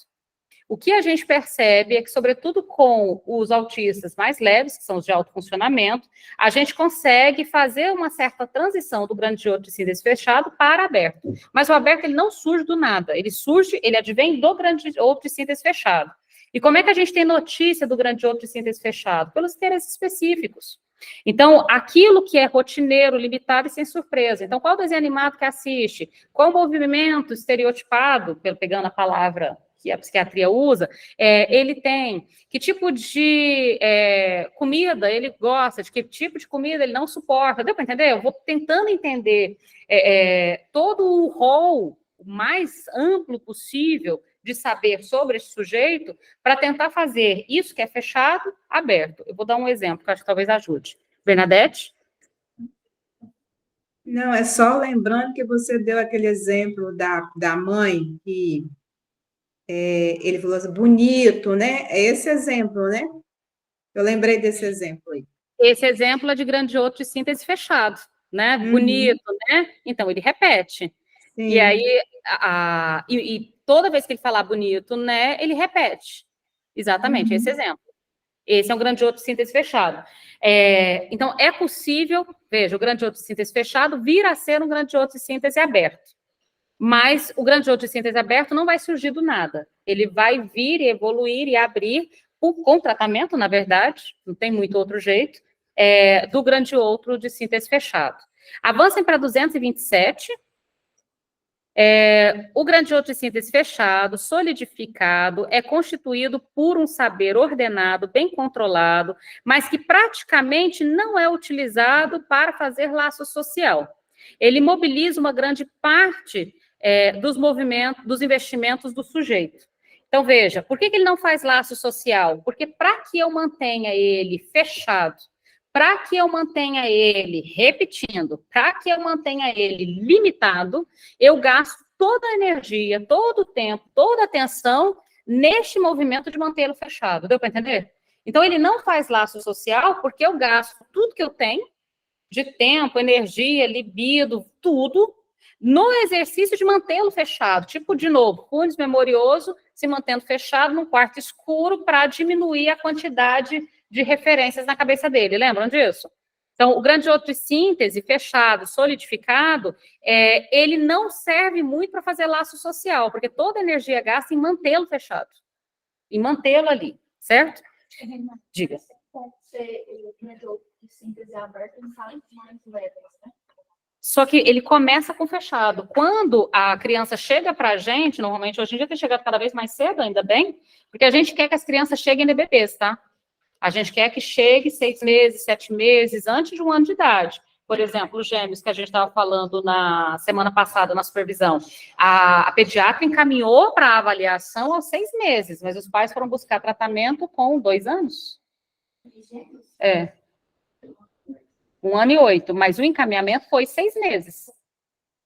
O que a gente percebe é que, sobretudo com os autistas mais leves, que são os de alto funcionamento, a gente consegue fazer uma certa transição do grande outro de síntese fechado para aberto. Mas o aberto ele não surge do nada, ele advém do grande outro de síntese fechado. E como é que a gente tem notícia do grande outro de síntese fechado? Pelos interesses específicos. Então, aquilo que é rotineiro, limitado e sem surpresa. Então, qual desenho animado que assiste? Qual movimento estereotipado, pegando a palavra que a psiquiatria usa, ele tem? Que tipo de comida ele gosta? De que tipo de comida ele não suporta? Deu para entender? Eu vou tentando entender todo o rol mais amplo possível de saber sobre esse sujeito, para tentar fazer isso que é fechado, aberto. Eu vou dar um exemplo, que acho que talvez ajude. Bernadette? Não, é só lembrando que você deu aquele exemplo da mãe, que ele falou assim, bonito, né? É esse exemplo, né? Eu lembrei desse exemplo aí. Esse exemplo é de grande outro de síntese fechado, né? Bonito, né? Então, ele repete. Sim. E aí, e toda vez que ele falar bonito, né, ele repete. Exatamente, esse exemplo. Esse é um gradiente de síntese fechado. Então, é possível, veja, o gradiente de síntese fechado vir a ser um gradiente de síntese aberto. Mas o gradiente de síntese aberto não vai surgir do nada. Ele vai vir e evoluir e abrir com tratamento, na verdade, não tem muito outro jeito, do gradiente de síntese fechado. Avancem para 227. O gradiente de síntese fechado, solidificado, é constituído por um saber ordenado, bem controlado, mas que praticamente não é utilizado para fazer laço social. Ele mobiliza uma grande parte dos movimentos, dos investimentos do sujeito. Então, veja, por que ele não faz laço social? Porque para que eu mantenha ele fechado, para que eu mantenha ele, repetindo, para que eu mantenha ele limitado, eu gasto toda a energia, todo o tempo, toda a atenção neste movimento de mantê-lo fechado. Deu para entender? Então, ele não faz laço social porque eu gasto tudo que eu tenho, de tempo, energia, libido, tudo, no exercício de mantê-lo fechado. Tipo, de novo, Kunis memorioso se mantendo fechado num quarto escuro para diminuir a quantidade de referências na cabeça dele. Lembram disso? Então, o gradiente de síntese fechado, solidificado, ele não serve muito para fazer laço social, porque toda a energia gasta em mantê-lo fechado, em mantê-lo ali, certo? Diga. Pode ser o gradiente de síntese aberto em salas mais leves, né? Só que ele começa com fechado. Quando a criança chega para a gente, normalmente hoje em dia tem chegado cada vez mais cedo, ainda bem, porque a gente quer que as crianças cheguem de bebês, tá? A gente quer que chegue 6 meses, 7 meses, antes de 1 ano de idade. Por exemplo, os gêmeos que a gente estava falando na semana passada, na supervisão. A pediatra encaminhou para a avaliação aos 6 meses, mas os pais foram buscar tratamento com 2 anos. 1 ano e 8, mas o encaminhamento foi 6 meses.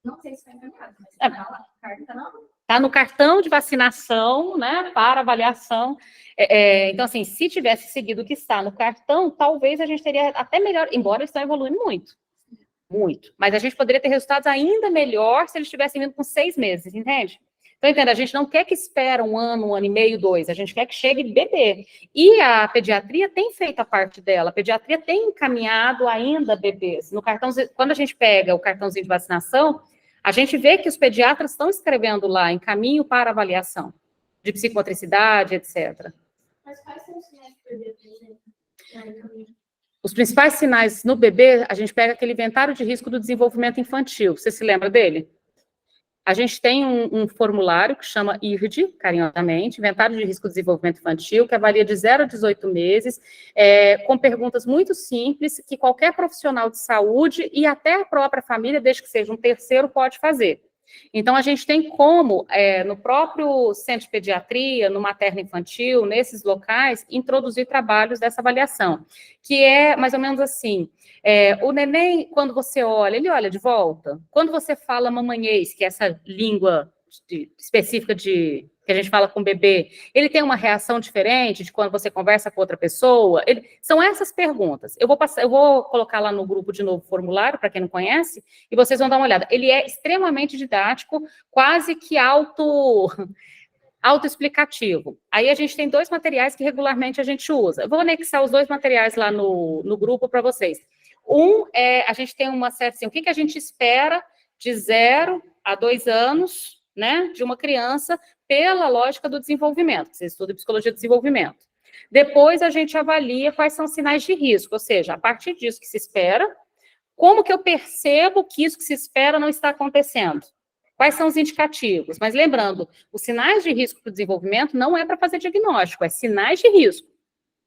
Não sei se foi encaminhado, mas tá lá, carta não. Está no cartão de vacinação, né, para avaliação. Então, assim, se tivesse seguido o que está no cartão, talvez a gente teria até melhor, embora eles estão evoluindo muito. Muito. Mas a gente poderia ter resultados ainda melhor se eles tivessem vindo com 6 meses, entende? Então, entenda, a gente não quer que espere 1 ano e meio, 2, a gente quer que chegue bebê. E a pediatria tem feito a parte dela, a pediatria tem encaminhado ainda bebês. No cartão, quando a gente pega o cartãozinho de vacinação, a gente vê que os pediatras estão escrevendo lá, em caminho para avaliação, de psicomotricidade, etc. Mas quais são os sinais de pediatria? Os principais sinais no bebê, a gente pega aquele inventário de risco do desenvolvimento infantil. Você se lembra dele? A gente tem um formulário que chama IRD, carinhosamente, Inventário de Risco do Desenvolvimento Infantil, que avalia de 0 a 18 meses, com perguntas muito simples, que qualquer profissional de saúde e até a própria família, desde que seja um terceiro, pode fazer. Então, a gente tem como, no próprio centro de pediatria, no materno-infantil, nesses locais, introduzir trabalhos dessa avaliação, que é mais ou menos assim, o neném, quando você olha, ele olha de volta. Quando você fala mamanhês, que é essa língua específica que a gente fala com o bebê, ele tem uma reação diferente de quando você conversa com outra pessoa? São essas perguntas. Eu vou colocar lá no grupo de novo o formulário, para quem não conhece, e vocês vão dar uma olhada. Ele é extremamente didático, quase que autoexplicativo. Aí a gente tem 2 materiais que regularmente a gente usa. Eu vou anexar os 2 materiais lá no grupo para vocês. A gente tem uma certa, assim, o que a gente espera de 0 a 2 anos, né, de uma criança, pela lógica do desenvolvimento, que você estuda psicologia do desenvolvimento. Depois a gente avalia quais são os sinais de risco, ou seja, a partir disso que se espera, como que eu percebo que isso que se espera não está acontecendo? Quais são os indicativos? Mas lembrando, os sinais de risco para o desenvolvimento não é para fazer diagnóstico, é sinais de risco.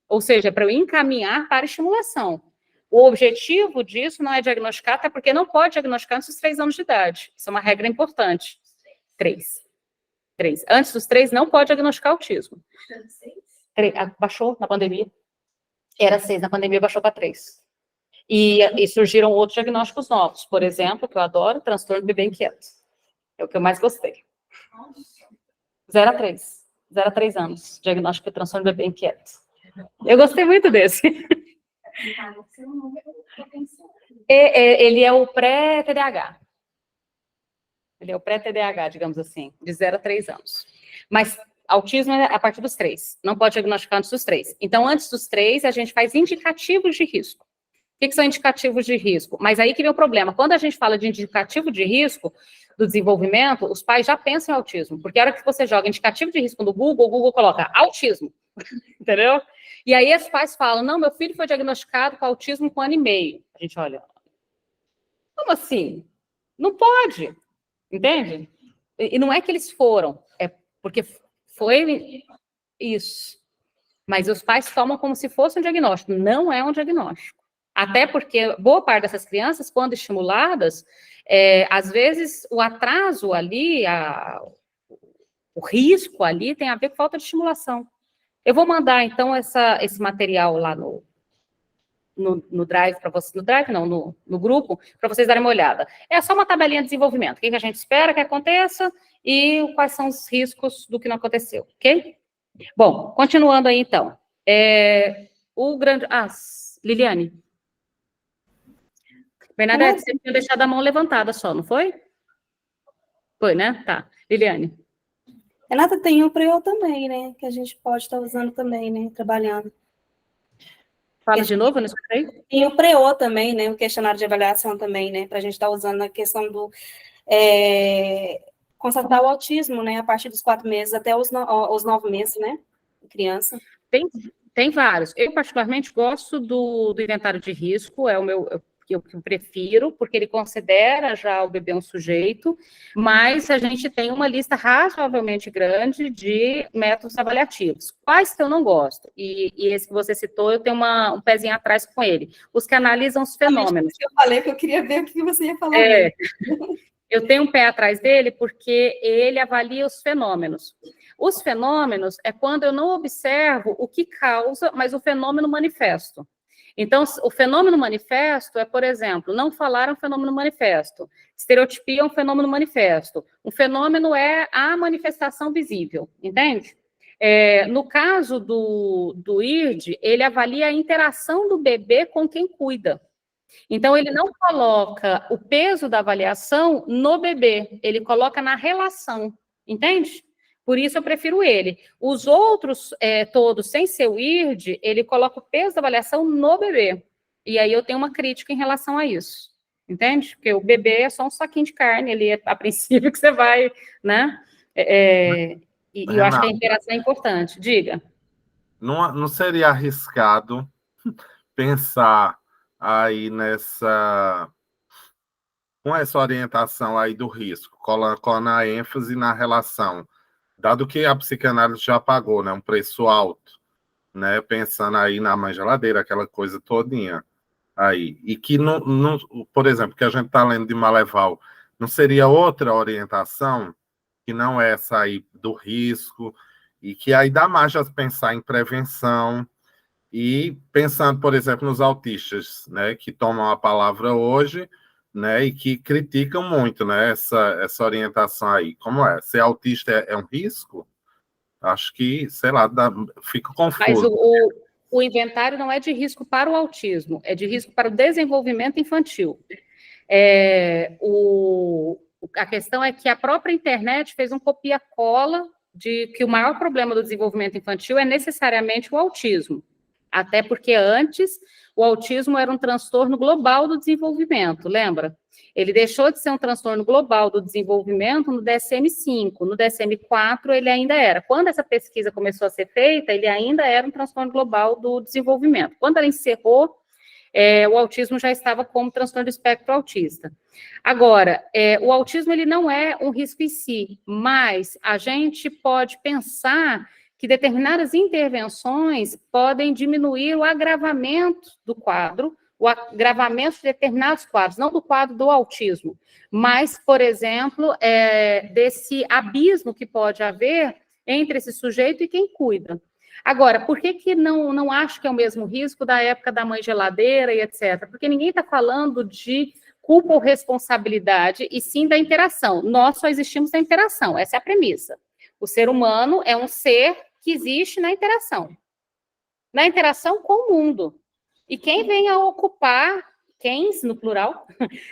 Ou seja, é para eu encaminhar para estimulação. O objetivo disso não é diagnosticar, até porque não pode diagnosticar antes dos 3 anos de idade. Isso é uma regra importante. 3. Antes dos 3 não pode diagnosticar autismo. 3. Baixou na pandemia. Era 6, na pandemia baixou para 3. E surgiram outros diagnósticos novos. Por exemplo, que eu adoro, transtorno do bebê inquieto. É o que eu mais gostei. 0 a 3. 0 a 3 anos. Diagnóstico de transtorno do bebê inquieto. Eu gostei muito desse. Ele é o pré-TDAH. Ele é o pré-TDAH, digamos assim, de 0 a 3 anos. Mas autismo é a partir dos 3, não pode diagnosticar antes dos 3. Então, antes dos 3, a gente faz indicativos de risco. O que são indicativos de risco? Mas aí que vem o problema. Quando a gente fala de indicativo de risco do desenvolvimento, os pais já pensam em autismo, porque a hora que você joga indicativo de risco no Google, o Google coloca autismo, entendeu? E aí os pais falam, não, meu filho foi diagnosticado com autismo com 1 ano e meio. A gente olha, como assim? Não pode, entende? E não é que eles foram, é porque foi isso. Mas os pais tomam como se fosse um diagnóstico. Não é um diagnóstico. Até porque boa parte dessas crianças, quando estimuladas, às vezes o atraso ali, o risco ali tem a ver com falta de estimulação. Eu vou mandar, então, esse material lá no Drive para vocês, no Drive não, no grupo, para vocês darem uma olhada. É só uma tabelinha de desenvolvimento, o que a gente espera que aconteça e quais são os riscos do que não aconteceu, ok? Bom, continuando aí, então. O grande... Liliane. Bernadette, você tinha deixado a mão levantada só, não foi? Foi, né? Tá. Liliane. Renata, tem o PREO também, né? Que a gente pode estar usando também, né? Trabalhando. Fala de novo, eu não escutei. Tem o PREO também, né? O questionário de avaliação também, né? Para a gente estar usando na questão do constatar o autismo, né? A partir dos 4 meses até os 9 meses, né? Criança. Tem vários. Eu, particularmente, gosto do inventário de risco, é o meu... que eu prefiro, porque ele considera já o bebê um sujeito, mas a gente tem uma lista razoavelmente grande de métodos avaliativos. Quais que eu não gosto? E esse que você citou, eu tenho um pezinho atrás com ele. Os que analisam os fenômenos. Eu falei que eu queria ver o que você ia falar. Eu tenho um pé atrás dele porque ele avalia os fenômenos. Os fenômenos é quando eu não observo o que causa, mas o fenômeno manifesto. Então, o fenômeno manifesto é, por exemplo, não falar é um fenômeno manifesto, estereotipia é um fenômeno manifesto, um fenômeno é a manifestação visível, entende? No caso do IRD, ele avalia a interação do bebê com quem cuida. Então, ele não coloca o peso da avaliação no bebê, ele coloca na relação, entende? Por isso eu prefiro ele. Os outros, todos, sem ser o IRD, ele coloca o peso da avaliação no bebê. E aí eu tenho uma crítica em relação a isso. Entende? Porque o bebê é só um saquinho de carne, ele a princípio que você vai, né? E eu acho que a interação é importante. Diga. Não seria arriscado pensar aí com essa orientação aí do risco, colocando a ênfase na relação, dado que a psicanálise já pagou, né, um preço alto, né, pensando aí na mãe geladeira, aquela coisa todinha aí, e que, por exemplo, que a gente está lendo de Maleval, não seria outra orientação, que não é essa aí do risco, e que aí dá margem a pensar em prevenção, e pensando, por exemplo, nos autistas, né, que tomam a palavra hoje, né, e que criticam muito, né, essa orientação aí. Como é? Ser autista é um risco? Acho que, sei lá, fico confuso. Mas o inventário não é de risco para o autismo, é de risco para o desenvolvimento infantil. A questão é que a própria internet fez um copia-cola de que o maior problema do desenvolvimento infantil é necessariamente o autismo. Até porque antes o autismo era um transtorno global do desenvolvimento, lembra? Ele deixou de ser um transtorno global do desenvolvimento no DSM-5, no DSM-4 ele ainda era. Quando essa pesquisa começou a ser feita, ele ainda era um transtorno global do desenvolvimento. Quando ela encerrou, o autismo já estava como transtorno do espectro autista. Agora, o autismo ele não é um risco em si, mas a gente pode pensar que determinadas intervenções podem diminuir o agravamento do quadro, o agravamento de determinados quadros, não do quadro do autismo, mas, por exemplo, desse abismo que pode haver entre esse sujeito e quem cuida. Agora, por que não acho que é o mesmo risco da época da mãe geladeira e etc? Porque ninguém está falando de culpa ou responsabilidade, e sim da interação. Nós só existimos da interação, essa é a premissa. O ser humano é um ser que existe na interação com o mundo. E quem vem a ocupar, quem, no plural,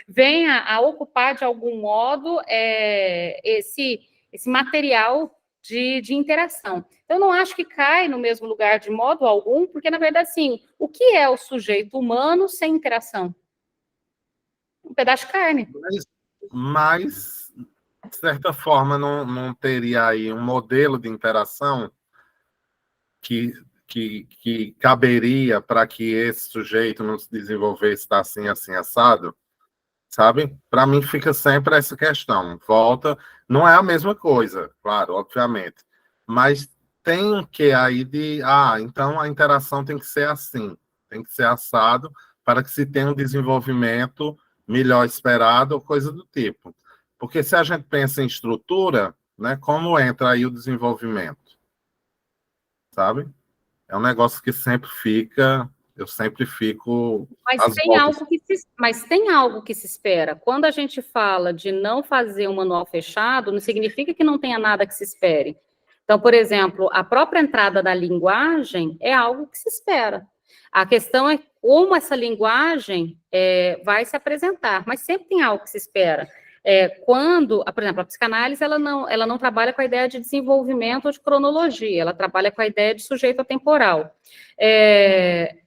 venha a ocupar de algum modo esse material de interação. Então, eu não acho que cai no mesmo lugar de modo algum, porque, na verdade, assim, o que é o sujeito humano sem interação? Um pedaço de carne. Mas de certa forma, não teria aí um modelo de interação que caberia para que esse sujeito não se desenvolvesse assim, assado, sabe? Para mim fica sempre essa questão. Volta, não é a mesma coisa, claro, obviamente, mas tem um que aí de, então a interação tem que ser assim, tem que ser assado para que se tenha um desenvolvimento melhor esperado ou coisa do tipo. Porque se a gente pensa em estrutura, né, como entra aí o desenvolvimento? Sabe? É um negócio que sempre fica, eu sempre fico... Mas tem algo que se espera. Quando a gente fala de não fazer um manual fechado, não significa que não tenha nada que se espere. Então, por exemplo, a própria entrada da linguagem é algo que se espera. A questão é como essa linguagem vai se apresentar, mas sempre tem algo que se espera. Quando, por exemplo, a psicanálise, ela não trabalha com a ideia de desenvolvimento ou de cronologia, ela trabalha com a ideia de sujeito atemporal.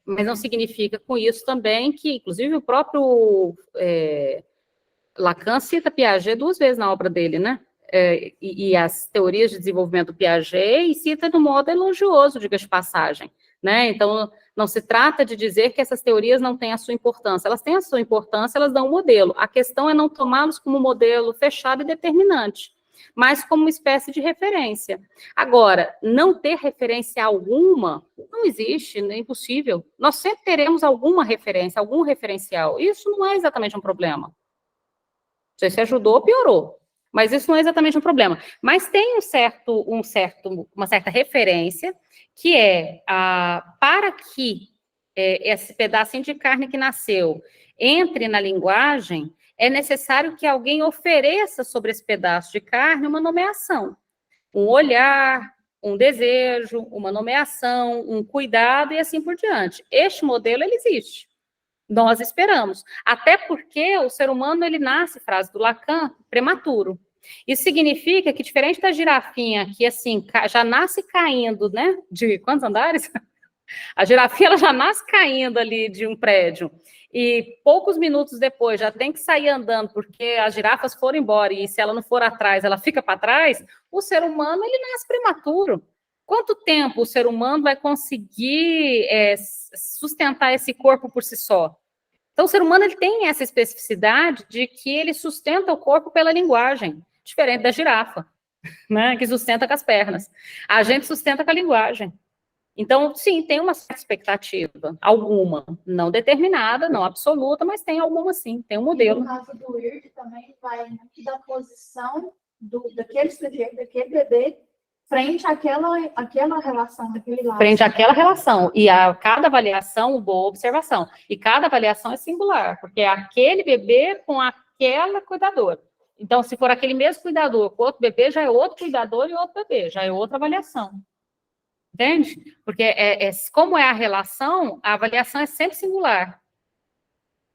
Mas não significa com isso também que, inclusive, o próprio Lacan cita Piaget 2 vezes na obra dele, né? E as teorias de desenvolvimento do Piaget, e cita de um modo elogioso, diga-se de passagem, né? Então, não se trata de dizer que essas teorias não têm a sua importância, elas têm a sua importância, elas dão um modelo, a questão é não tomá-los como modelo fechado e determinante, mas como uma espécie de referência. Agora, não ter referência alguma, não existe, é impossível, nós sempre teremos alguma referência, algum referencial, isso não é exatamente um problema. Não sei se ajudou ou piorou, mas isso não é exatamente um problema. Mas tem uma certa referência, que para que esse pedacinho de carne que nasceu entre na linguagem, é necessário que alguém ofereça sobre esse pedaço de carne uma nomeação, um olhar, um desejo, uma nomeação, um cuidado e assim por diante. Este modelo, ele existe. Nós esperamos. Até porque o ser humano, ele nasce, frase do Lacan, prematuro. Isso significa que, diferente da girafinha, que assim, já nasce caindo, né? De quantos andares? A girafinha, ela já nasce caindo ali de um prédio. E poucos minutos depois já tem que sair andando, porque as girafas foram embora, e se ela não for atrás, ela fica para trás. O ser humano, ele nasce prematuro. Quanto tempo o ser humano vai conseguir sustentar esse corpo por si só? Então, o ser humano, ele tem essa especificidade de que ele sustenta o corpo pela linguagem, diferente da girafa, né, que sustenta com as pernas. A gente sustenta com a linguagem. Então, sim, tem uma certa expectativa, alguma, não determinada, não absoluta, mas tem alguma sim, tem um modelo. No caso do IRD também vai muito da posição daquele sujeito, daquele bebê, frente àquela relação, daquele lado. Frente àquela relação, e a cada avaliação, boa observação, e cada avaliação é singular, porque é aquele bebê com aquela cuidadora. Então, se for aquele mesmo cuidador com outro bebê, já é outro cuidador e outro bebê, já é outra avaliação. Entende? Porque como é a relação, a avaliação é sempre singular.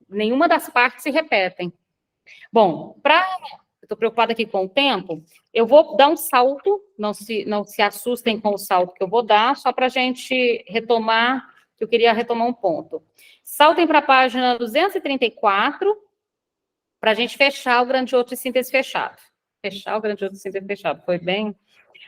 Nenhuma das partes se repetem. Bom, estou preocupada aqui com o tempo, eu vou dar um salto, não se assustem com o salto que eu vou dar, só para a gente retomar, que eu queria retomar um ponto. Saltem para a página 234, para a gente fechar o grandioso de síntese fechado. Fechar o grandioso de síntese fechado, foi bem...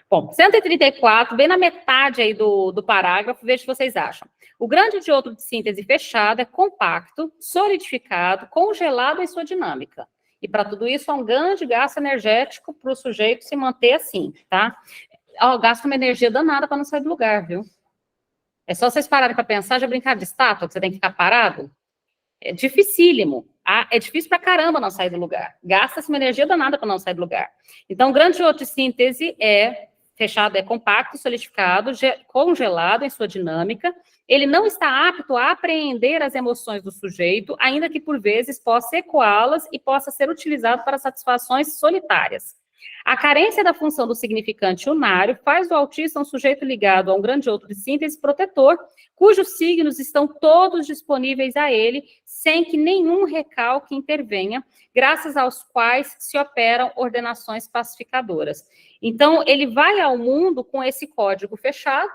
Bom, 134, bem na metade aí do parágrafo, veja se vocês acham. O grande diodo de síntese fechado é compacto, solidificado, congelado em sua dinâmica. E para tudo isso, há um grande gasto energético para o sujeito se manter assim, tá? Gasta uma energia danada para não sair do lugar, viu? É só vocês pararem para pensar, já brincar de estátua, que você tem que ficar parado? É dificílimo. É difícil pra caramba não sair do lugar. Gasta-se uma energia danada para não sair do lugar. Então, o grande diodo de síntese fechado, é compacto, solidificado, congelado em sua dinâmica. Ele não está apto a apreender as emoções do sujeito, ainda que por vezes possa ecoá-las e possa ser utilizado para satisfações solitárias. A carência da função do significante unário faz do autista um sujeito ligado a um grande outro de síntese protetor, cujos signos estão todos disponíveis a ele, sem que nenhum recalque intervenha, graças aos quais se operam ordenações pacificadoras. Então, ele vai ao mundo com esse código fechado,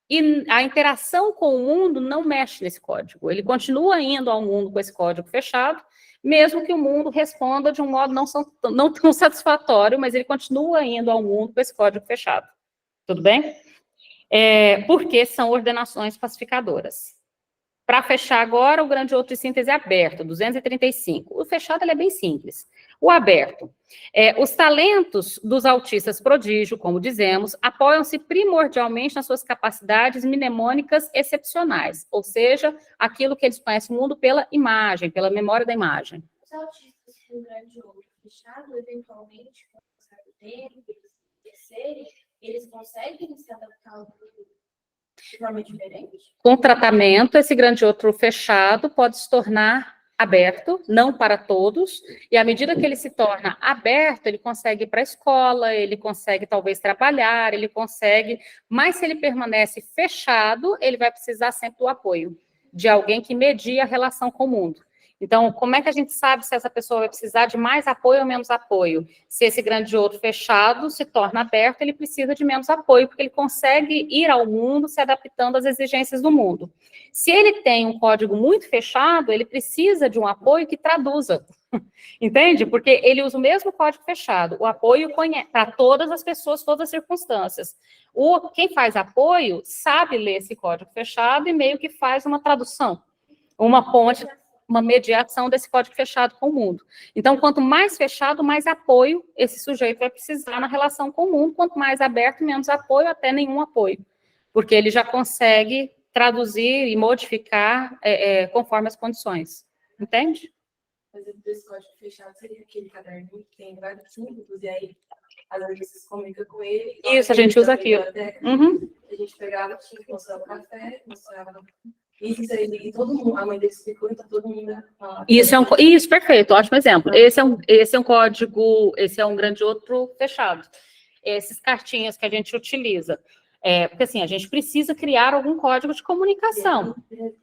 e a interação com o mundo não mexe nesse código. Ele continua indo ao mundo com esse código fechado, mesmo que o mundo responda de um modo não tão satisfatório, mas ele continua indo ao mundo com esse código fechado. Tudo bem? Porque são ordenações pacificadoras. Para fechar agora, o grande outro de síntese aberto, 235. O fechado ele é bem simples. O aberto. Os talentos dos autistas prodígio, como dizemos, apoiam-se primordialmente nas suas capacidades mnemônicas excepcionais, ou seja, aquilo que eles conhecem o mundo pela imagem, pela memória da imagem. Os autistas com grande outro fechado, eventualmente, com um certo tempo, eles crescerem, eles conseguem se adaptar ao mundo de forma diferente? Com tratamento, esse grande outro fechado pode se tornar aberto, não para todos, e à medida que ele se torna aberto, ele consegue ir para a escola, ele consegue talvez trabalhar, ele consegue, mas se ele permanece fechado, ele vai precisar sempre do apoio de alguém que medie a relação com o mundo. Então, como é que a gente sabe se essa pessoa vai precisar de mais apoio ou menos apoio? Se esse grande outro fechado se torna aberto, ele precisa de menos apoio, porque ele consegue ir ao mundo se adaptando às exigências do mundo. Se ele tem um código muito fechado, ele precisa de um apoio que traduza. Entende? Porque ele usa o mesmo código fechado. O apoio para todas as pessoas, todas as circunstâncias. Quem faz apoio sabe ler esse código fechado e meio que faz uma tradução, uma ponte, uma mediação desse código fechado com o mundo. Então, quanto mais fechado, mais apoio esse sujeito vai precisar na relação com o mundo, quanto mais aberto, menos apoio, até nenhum apoio, porque ele já consegue traduzir e modificar conforme as condições. Entende? Por exemplo, esse código fechado seria aquele caderninho que tem vários símbolos, e aí às vezes você se comunica com ele. Isso, a gente usa aquilo. Uhum. A gente pegava, tinha que mostrar o café, mostrava... Isso aí, todo mundo, a mãe dele explicou, então todo mundo... Isso, perfeito, ótimo exemplo. Esse é um código, esse é um grande outro fechado. Essas cartinhas que a gente utiliza. Porque assim, a gente precisa criar algum código de comunicação.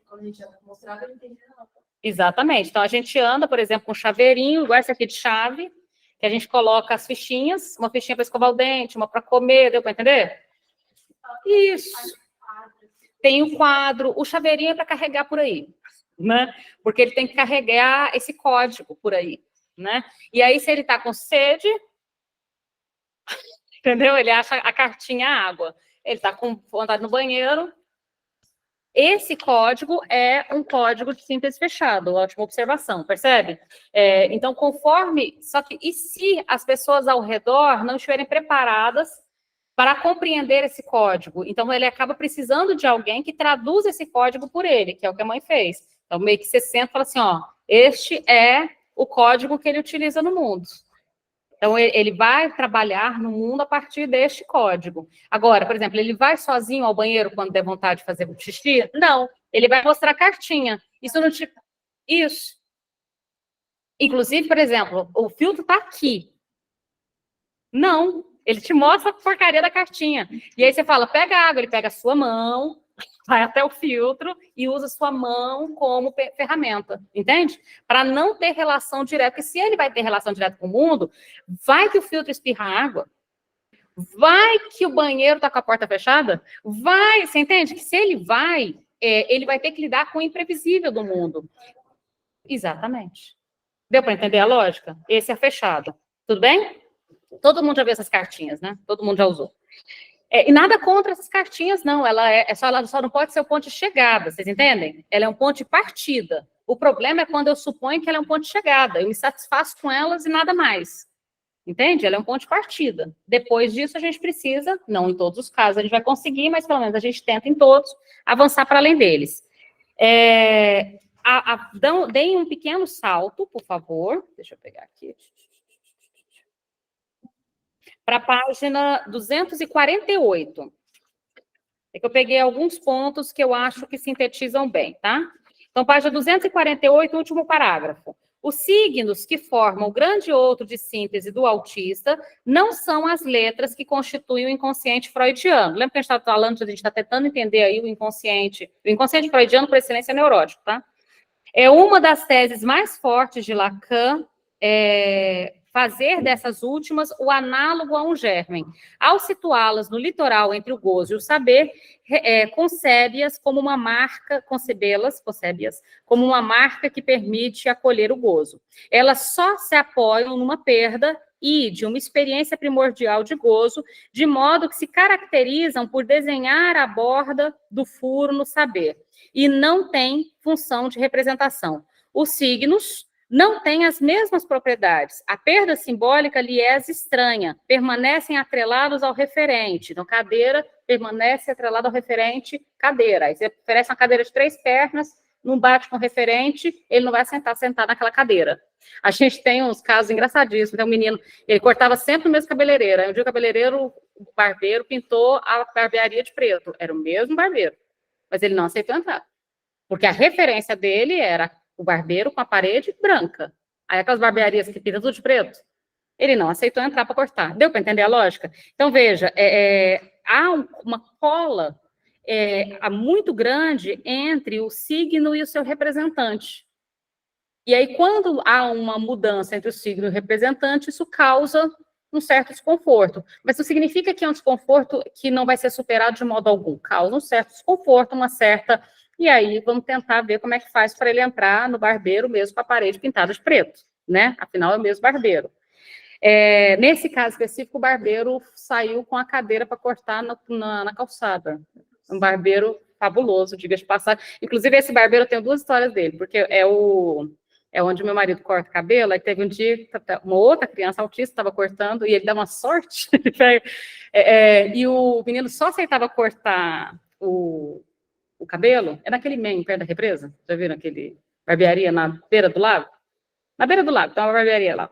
Quando a gente mostrava, ele entendia não. Exatamente. Então, a gente anda, por exemplo, com um chaveirinho, igual esse aqui de chave, que a gente coloca as fichinhas, uma fichinha para escovar o dente, uma para comer, deu para entender? Isso. Tem o quadro, o chaveirinho é para carregar por aí, né? Porque ele tem que carregar esse código por aí, né? E aí, se ele está com sede, entendeu? Ele acha a cartinha água. Ele está com vontade no banheiro. Esse código é um código de síntese fechado, ótima observação, percebe? Então, só que, e se as pessoas ao redor não estiverem preparadas para compreender esse código? Então, ele acaba precisando de alguém que traduza esse código por ele, que é o que a mãe fez. Então, meio que você senta e fala assim, ó, este é o código que ele utiliza no mundo. Então, ele vai trabalhar no mundo a partir deste código. Agora, por exemplo, ele vai sozinho ao banheiro quando der vontade de fazer xixi? Não, ele vai mostrar a cartinha. Isso não te... Isso. Inclusive, por exemplo, o filtro está aqui. Não, ele te mostra a porcaria da cartinha. E aí você fala, pega a água, ele pega a sua mão, vai até o filtro e usa a sua mão como ferramenta, entende? Para não ter relação direta, porque se ele vai ter relação direta com o mundo, vai que o filtro espirra água, vai que o banheiro está com a porta fechada, vai, você entende? Que se ele vai ter que lidar com o imprevisível do mundo. Exatamente. Deu para entender a lógica? Esse é fechado. Tudo bem? Todo mundo já viu essas cartinhas, né? Todo mundo já usou. E nada contra essas cartinhas, não. Ela só não pode ser o ponto de chegada, vocês entendem? Ela é um ponto de partida. O problema é quando eu suponho que ela é um ponto de chegada. Eu me satisfaço com elas e nada mais. Entende? Ela é um ponto de partida. Depois disso, a gente precisa, não em todos os casos a gente vai conseguir, mas pelo menos a gente tenta em todos avançar para além deles. Deem um pequeno salto, por favor. Deixa eu pegar aqui. Para a página 248. É que eu peguei alguns pontos que eu acho que sintetizam bem, tá? Então, página 248, último parágrafo. Os signos que formam o grande outro de síntese do autista não são as letras que constituem o inconsciente freudiano. Lembra que a gente está falando, a gente está tentando entender aí o inconsciente freudiano por excelência é neurótico, tá? É uma das teses mais fortes de Lacan, fazer dessas últimas o análogo a um germe. Ao situá-las no litoral entre o gozo e o saber, concebe-as como uma marca, como uma marca que permite acolher o gozo. Elas só se apoiam numa perda e de uma experiência primordial de gozo, de modo que se caracterizam por desenhar a borda do furo no saber, e não têm função de representação. Os signos não têm as mesmas propriedades. A perda simbólica lhe é estranha, permanecem atrelados ao referente. Então, cadeira permanece atrelado ao referente, cadeira. Aí você oferece uma cadeira de 3 pernas, não bate com o referente, ele não vai sentar naquela cadeira. A gente tem uns casos engraçadíssimos. Tem um menino, ele cortava sempre o mesmo cabeleireiro. Aí um dia o barbeiro pintou a barbearia de preto. Era o mesmo barbeiro, mas ele não aceitou entrar. Porque a referência dele era o barbeiro com a parede branca. Aí aquelas barbearias que pintam tudo de preto, ele não aceitou entrar para cortar. Deu para entender a lógica? Então, veja, há uma cola muito grande entre o signo e o seu representante. E aí, quando há uma mudança entre o signo e o representante, isso causa um certo desconforto. Mas não significa que é um desconforto que não vai ser superado de modo algum. Causa um certo desconforto, uma certa... E aí, vamos tentar ver como é que faz para ele entrar no barbeiro mesmo com a parede pintada de preto, né? Afinal, é o mesmo barbeiro. Nesse caso específico, o barbeiro saiu com a cadeira para cortar na calçada. Um barbeiro fabuloso, diga de passagem. Inclusive, esse barbeiro, eu tenho 2 histórias dele, porque é onde meu marido corta cabelo. Aí teve um dia que uma outra criança autista estava cortando, e ele dá uma sorte, e o menino só aceitava cortar o cabelo, naquele meio, perto da represa. Já viram aquele barbearia na beira do lago? Na beira do lago, tem uma barbearia lá.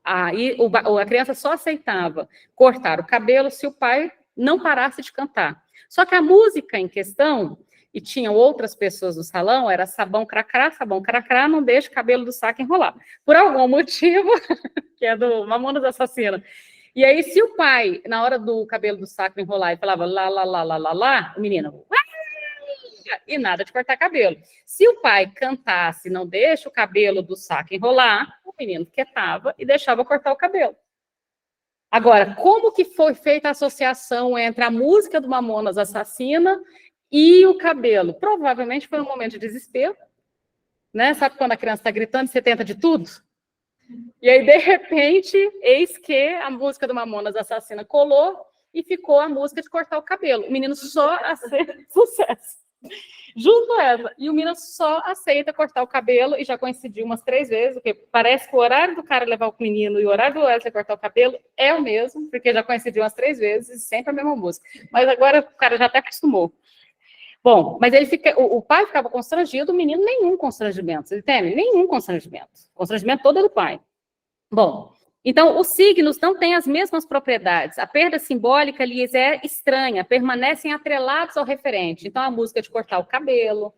Aí a criança só aceitava cortar o cabelo se o pai não parasse de cantar. Só que a música em questão, e tinham outras pessoas no salão, era sabão cracrá, não deixa o cabelo do saco enrolar. Por algum motivo, que é do Mamonas Assassinas. E aí, se o pai, na hora do cabelo do saco enrolar, e falava lá, lá, lá, lá, lá, lá, o menino... E nada de cortar cabelo. Se o pai cantasse, não deixa o cabelo do saco enrolar, o menino quietava e deixava cortar o cabelo. Agora, como que foi feita a associação entre a música do Mamonas Assassina e o cabelo? Provavelmente foi um momento de desespero, né? Sabe quando a criança está gritando, você tenta de tudo? E aí, de repente, eis que a música do Mamonas Assassina colou e ficou a música de cortar o cabelo. O menino só aceita sucesso. Junto a essa. E o menino só aceita cortar o cabelo, e já coincidiu umas 3 vezes, porque parece que o horário do cara levar o menino e o horário do Wesley cortar o cabelo é o mesmo, porque já coincidiu umas 3 vezes, sempre a mesma música. Mas agora o cara já até acostumou. Bom, mas o pai ficava constrangido, o menino nenhum constrangimento. Você entende? Nenhum constrangimento. O constrangimento todo é do pai. Bom, então os signos não têm as mesmas propriedades. A perda simbólica lhes é estranha, permanecem atrelados ao referente. Então a música de cortar o cabelo,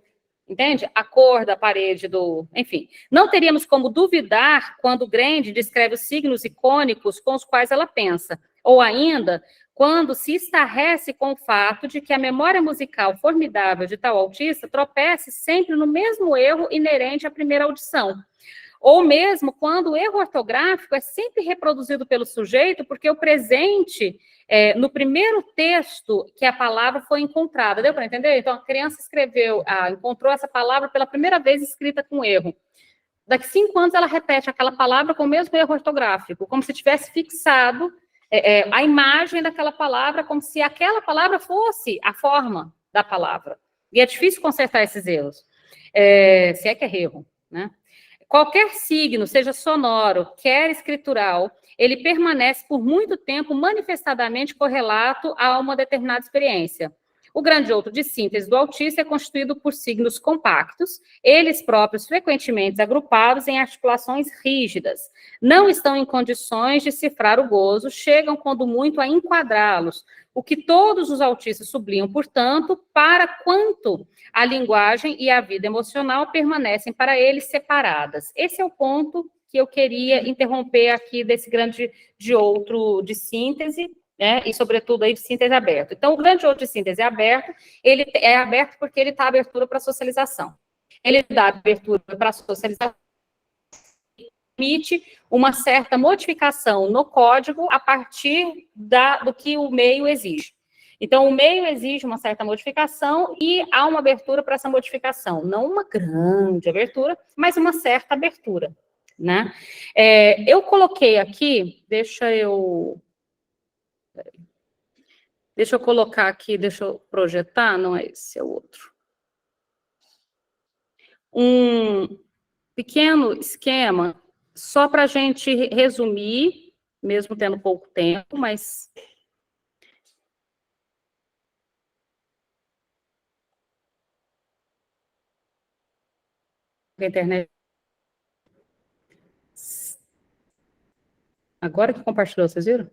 entende? A cor da parede Enfim, não teríamos como duvidar quando Grande descreve os signos icônicos com os quais ela pensa. Ou ainda, quando se estarrece com o fato de que a memória musical formidável de tal autista tropece sempre no mesmo erro inerente à primeira audição. Ou mesmo quando o erro ortográfico é sempre reproduzido pelo sujeito, porque o presente, no primeiro texto que a palavra foi encontrada. Deu para entender? Então, a criança encontrou essa palavra pela primeira vez escrita com erro. Daqui 5 anos, ela repete aquela palavra com o mesmo erro ortográfico, como se tivesse fixado a imagem daquela palavra, como se aquela palavra fosse a forma da palavra. E é difícil consertar esses erros, se é que é erro, né? Qualquer signo, seja sonoro, quer escritural, ele permanece por muito tempo manifestadamente correlato a uma determinada experiência. O grande outro de síntese do autista é constituído por signos compactos, eles próprios frequentemente agrupados em articulações rígidas. Não estão em condições de cifrar o gozo, chegam quando muito a enquadrá-los, o que todos os autistas sublinham, portanto, para quanto a linguagem e a vida emocional permanecem para eles separadas. Esse é o ponto que eu queria interromper aqui desse grande de outro de síntese, né, e sobretudo aí de síntese aberto. Então, o grande outro de síntese aberto, ele é aberto porque ele dá abertura para a socialização. Ele dá abertura para a socialização, permite uma certa modificação no código a partir do que o meio exige. Então, o meio exige uma certa modificação e há uma abertura para essa modificação. Não uma grande abertura, mas uma certa abertura, né? Eu coloquei aqui, deixa eu colocar aqui, deixa eu projetar, não é esse, é o outro. Um pequeno esquema, só para a gente resumir, mesmo tendo pouco tempo, mas... A internet... Agora que compartilhou, vocês viram?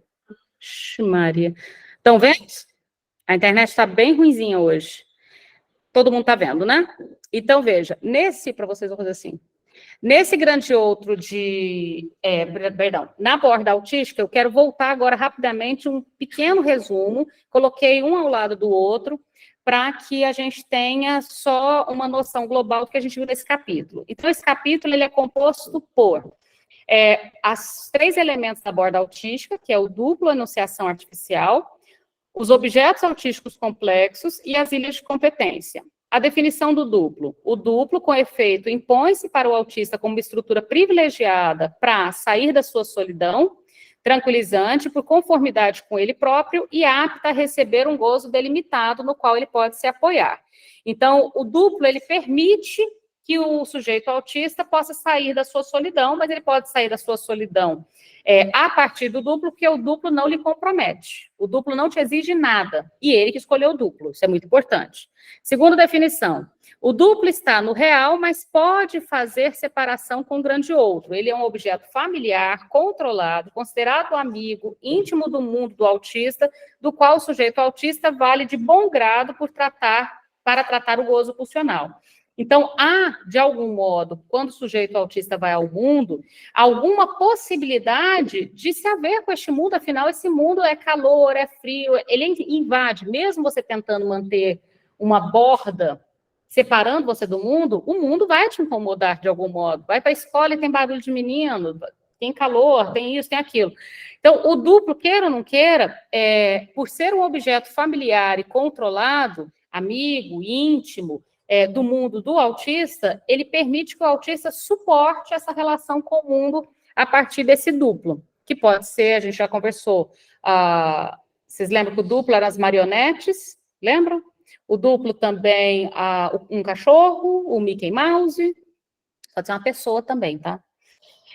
Ixi, Maria. Estão vendo? A internet está bem ruinzinha hoje. Todo mundo está vendo, né? Então, veja, para vocês vão fazer assim, nesse grande outro na borda autística, eu quero voltar agora rapidamente um pequeno resumo, coloquei um ao lado do outro, para que a gente tenha só uma noção global do que a gente viu nesse capítulo. Então, esse capítulo ele é composto por os 3 elementos da borda autística, que é o duplo enunciação artificial, os objetos autísticos complexos e as ilhas de competência. A definição do duplo. O duplo, com efeito, impõe-se para o autista como uma estrutura privilegiada para sair da sua solidão, tranquilizante, por conformidade com ele próprio e apta a receber um gozo delimitado no qual ele pode se apoiar. Então, o duplo, ele permite que o sujeito autista possa sair da sua solidão, mas ele pode sair da sua solidão a partir do duplo, porque o duplo não lhe compromete. O duplo não te exige nada, e ele que escolheu o duplo, isso é muito importante. Segunda definição, o duplo está no real, mas pode fazer separação com o grande outro. Ele é um objeto familiar, controlado, considerado amigo, íntimo do mundo do autista, do qual o sujeito autista vale de bom grado para tratar o gozo pulsional. Então, há, de algum modo, quando o sujeito autista vai ao mundo, alguma possibilidade de se haver com este mundo, afinal, esse mundo é calor, é frio, ele invade, mesmo você tentando manter uma borda separando você do mundo, o mundo vai te incomodar de algum modo. Vai para a escola e tem barulho de menino, tem calor, tem isso, tem aquilo. Então, o duplo, queira ou não queira, por ser um objeto familiar e controlado, amigo, íntimo, do mundo do autista, ele permite que o autista suporte essa relação com o mundo a partir desse duplo, que pode ser, a gente já conversou, vocês lembram que o duplo eram as marionetes, lembram? O duplo também, um cachorro, o Mickey Mouse, pode ser uma pessoa também, tá?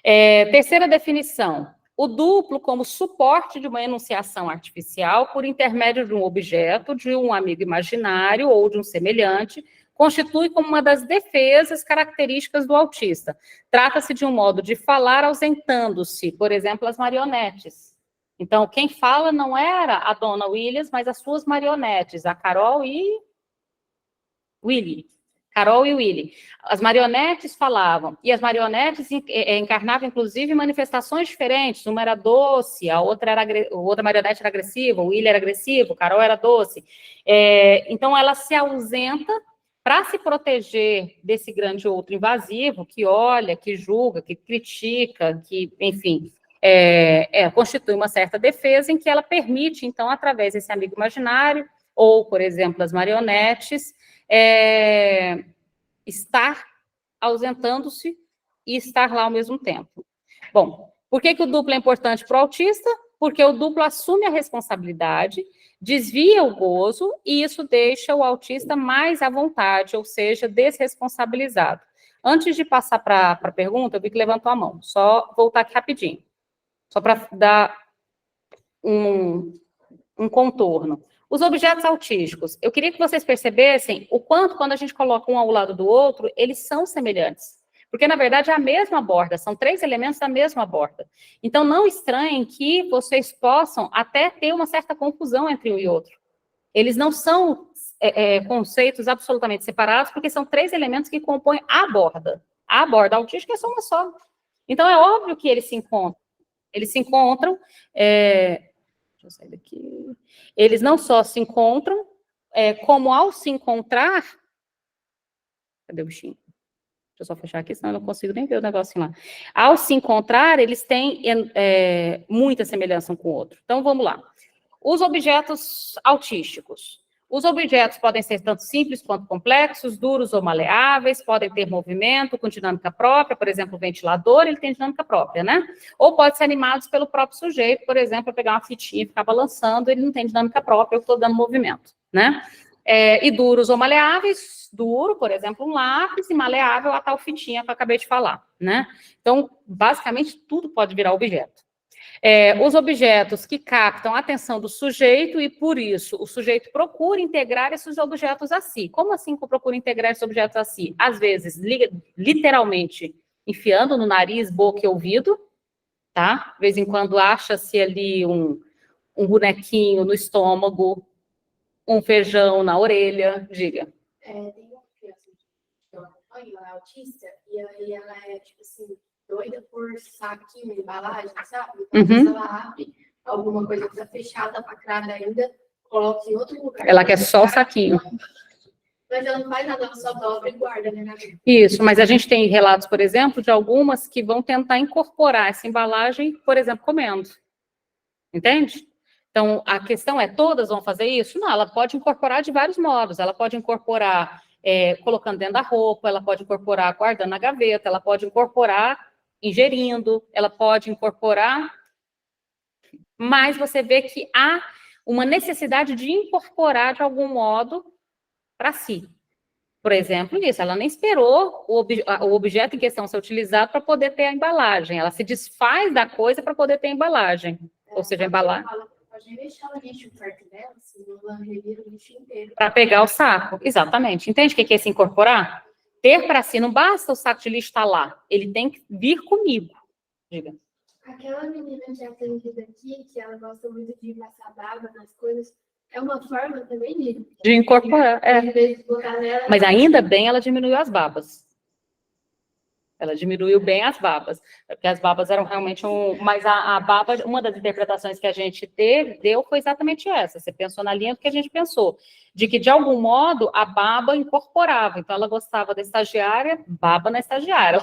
Terceira definição, o duplo como suporte de uma enunciação artificial por intermédio de um objeto, de um amigo imaginário ou de um semelhante, constitui como uma das defesas características do autista. Trata-se de um modo de falar ausentando-se, por exemplo, as marionetes. Então, quem fala não era a dona Williams, mas as suas marionetes, a Carol e Willy. Carol e Willy. As marionetes falavam, e as marionetes encarnavam, inclusive, manifestações diferentes. Uma era doce, a outra marionete era agressiva, o Willy era agressivo, Carol era doce. Então, ela se ausenta para se proteger desse grande outro invasivo, que olha, que julga, que critica, que, enfim, constitui uma certa defesa em que ela permite, então, através desse amigo imaginário, ou, por exemplo, das marionetes, estar ausentando-se e estar lá ao mesmo tempo. Bom, por que o duplo é importante para o autista? Porque o duplo assume a responsabilidade, desvia o gozo, e isso deixa o autista mais à vontade, ou seja, desresponsabilizado. Antes de passar para a pergunta, eu vi que levantou a mão, só voltar aqui rapidinho, só para dar um contorno. Os objetos autísticos. Eu queria que vocês percebessem o quanto, quando a gente coloca um ao lado do outro, eles são semelhantes. Porque, na verdade, é a mesma borda, são 3 elementos da mesma borda. Então, não estranhem que vocês possam até ter uma certa confusão entre um e outro. Eles não são conceitos absolutamente separados, porque são 3 elementos que compõem a borda. A borda autística é só uma só. Então, é óbvio que eles se encontram. Eles se encontram... deixa eu sair daqui. Eles não só se encontram, como ao se encontrar... Cadê o bichinho? Deixa eu só fechar aqui, senão eu não consigo nem ver o negocinho lá. Ao se encontrar, eles têm muita semelhança um com o outro. Então, vamos lá. Os objetos autísticos. Os objetos podem ser tanto simples quanto complexos, duros ou maleáveis, podem ter movimento com dinâmica própria, por exemplo, o ventilador, ele tem dinâmica própria, né? Ou pode ser animados pelo próprio sujeito, por exemplo, eu pegar uma fitinha e ficar balançando, ele não tem dinâmica própria, eu estou dando movimento, né? E duros ou maleáveis, duro, por exemplo, um lápis, e maleável a tal fitinha que eu acabei de falar, né? Então, basicamente, tudo pode virar objeto. Os objetos que captam a atenção do sujeito e, por isso, o sujeito procura integrar esses objetos a si. Como assim que eu procuro integrar esses objetos a si? Às vezes, literalmente, enfiando no nariz, boca e ouvido, tá? De vez em quando acha-se ali um bonequinho no estômago, um feijão na orelha, diga. Tem uma criança que eu acompanho, ela é autista, e aí ela é, tipo assim, doida por saquinho, embalagem, sabe? Então, às vezes ela abre alguma coisa que está fechada, lacrada ainda, coloca em outro lugar. Ela quer só o saquinho. Mas ela não faz nada, ela só dobra e guarda, né? Isso, mas a gente tem relatos, por exemplo, de algumas que vão tentar incorporar essa embalagem, por exemplo, comendo. Entende? Então, a questão é, todas vão fazer isso? Não, ela pode incorporar de vários modos. Ela pode incorporar colocando dentro da roupa, ela pode incorporar guardando na gaveta, ela pode incorporar ingerindo, ela pode incorporar, mas você vê que há uma necessidade de incorporar de algum modo para si. Por exemplo, isso, ela nem esperou o objeto em questão ser utilizado para poder ter a embalagem, ela se desfaz da coisa para poder ter a embalagem, ou seja, a embalagem. Pode deixar o lixo perto dela, se não revira o lixo inteiro. Para pegar o saco, exatamente. Entende o que é se incorporar? Ter para si, não basta o saco de lixo estar lá, ele tem que vir comigo. Diga. Aquela menina que é atendida aqui, que ela gosta muito de passar baba nas coisas, é uma forma também de incorporar, Às vezes, botar nela, Mas ainda bem ela diminuiu as babas. Ela diminuiu bem as babas, porque as babas eram realmente Mas a baba, uma das interpretações que a gente deu foi exatamente essa. Você pensou na linha do que a gente pensou, de que, de algum modo, a baba incorporava. Então, ela gostava da estagiária, baba na estagiária.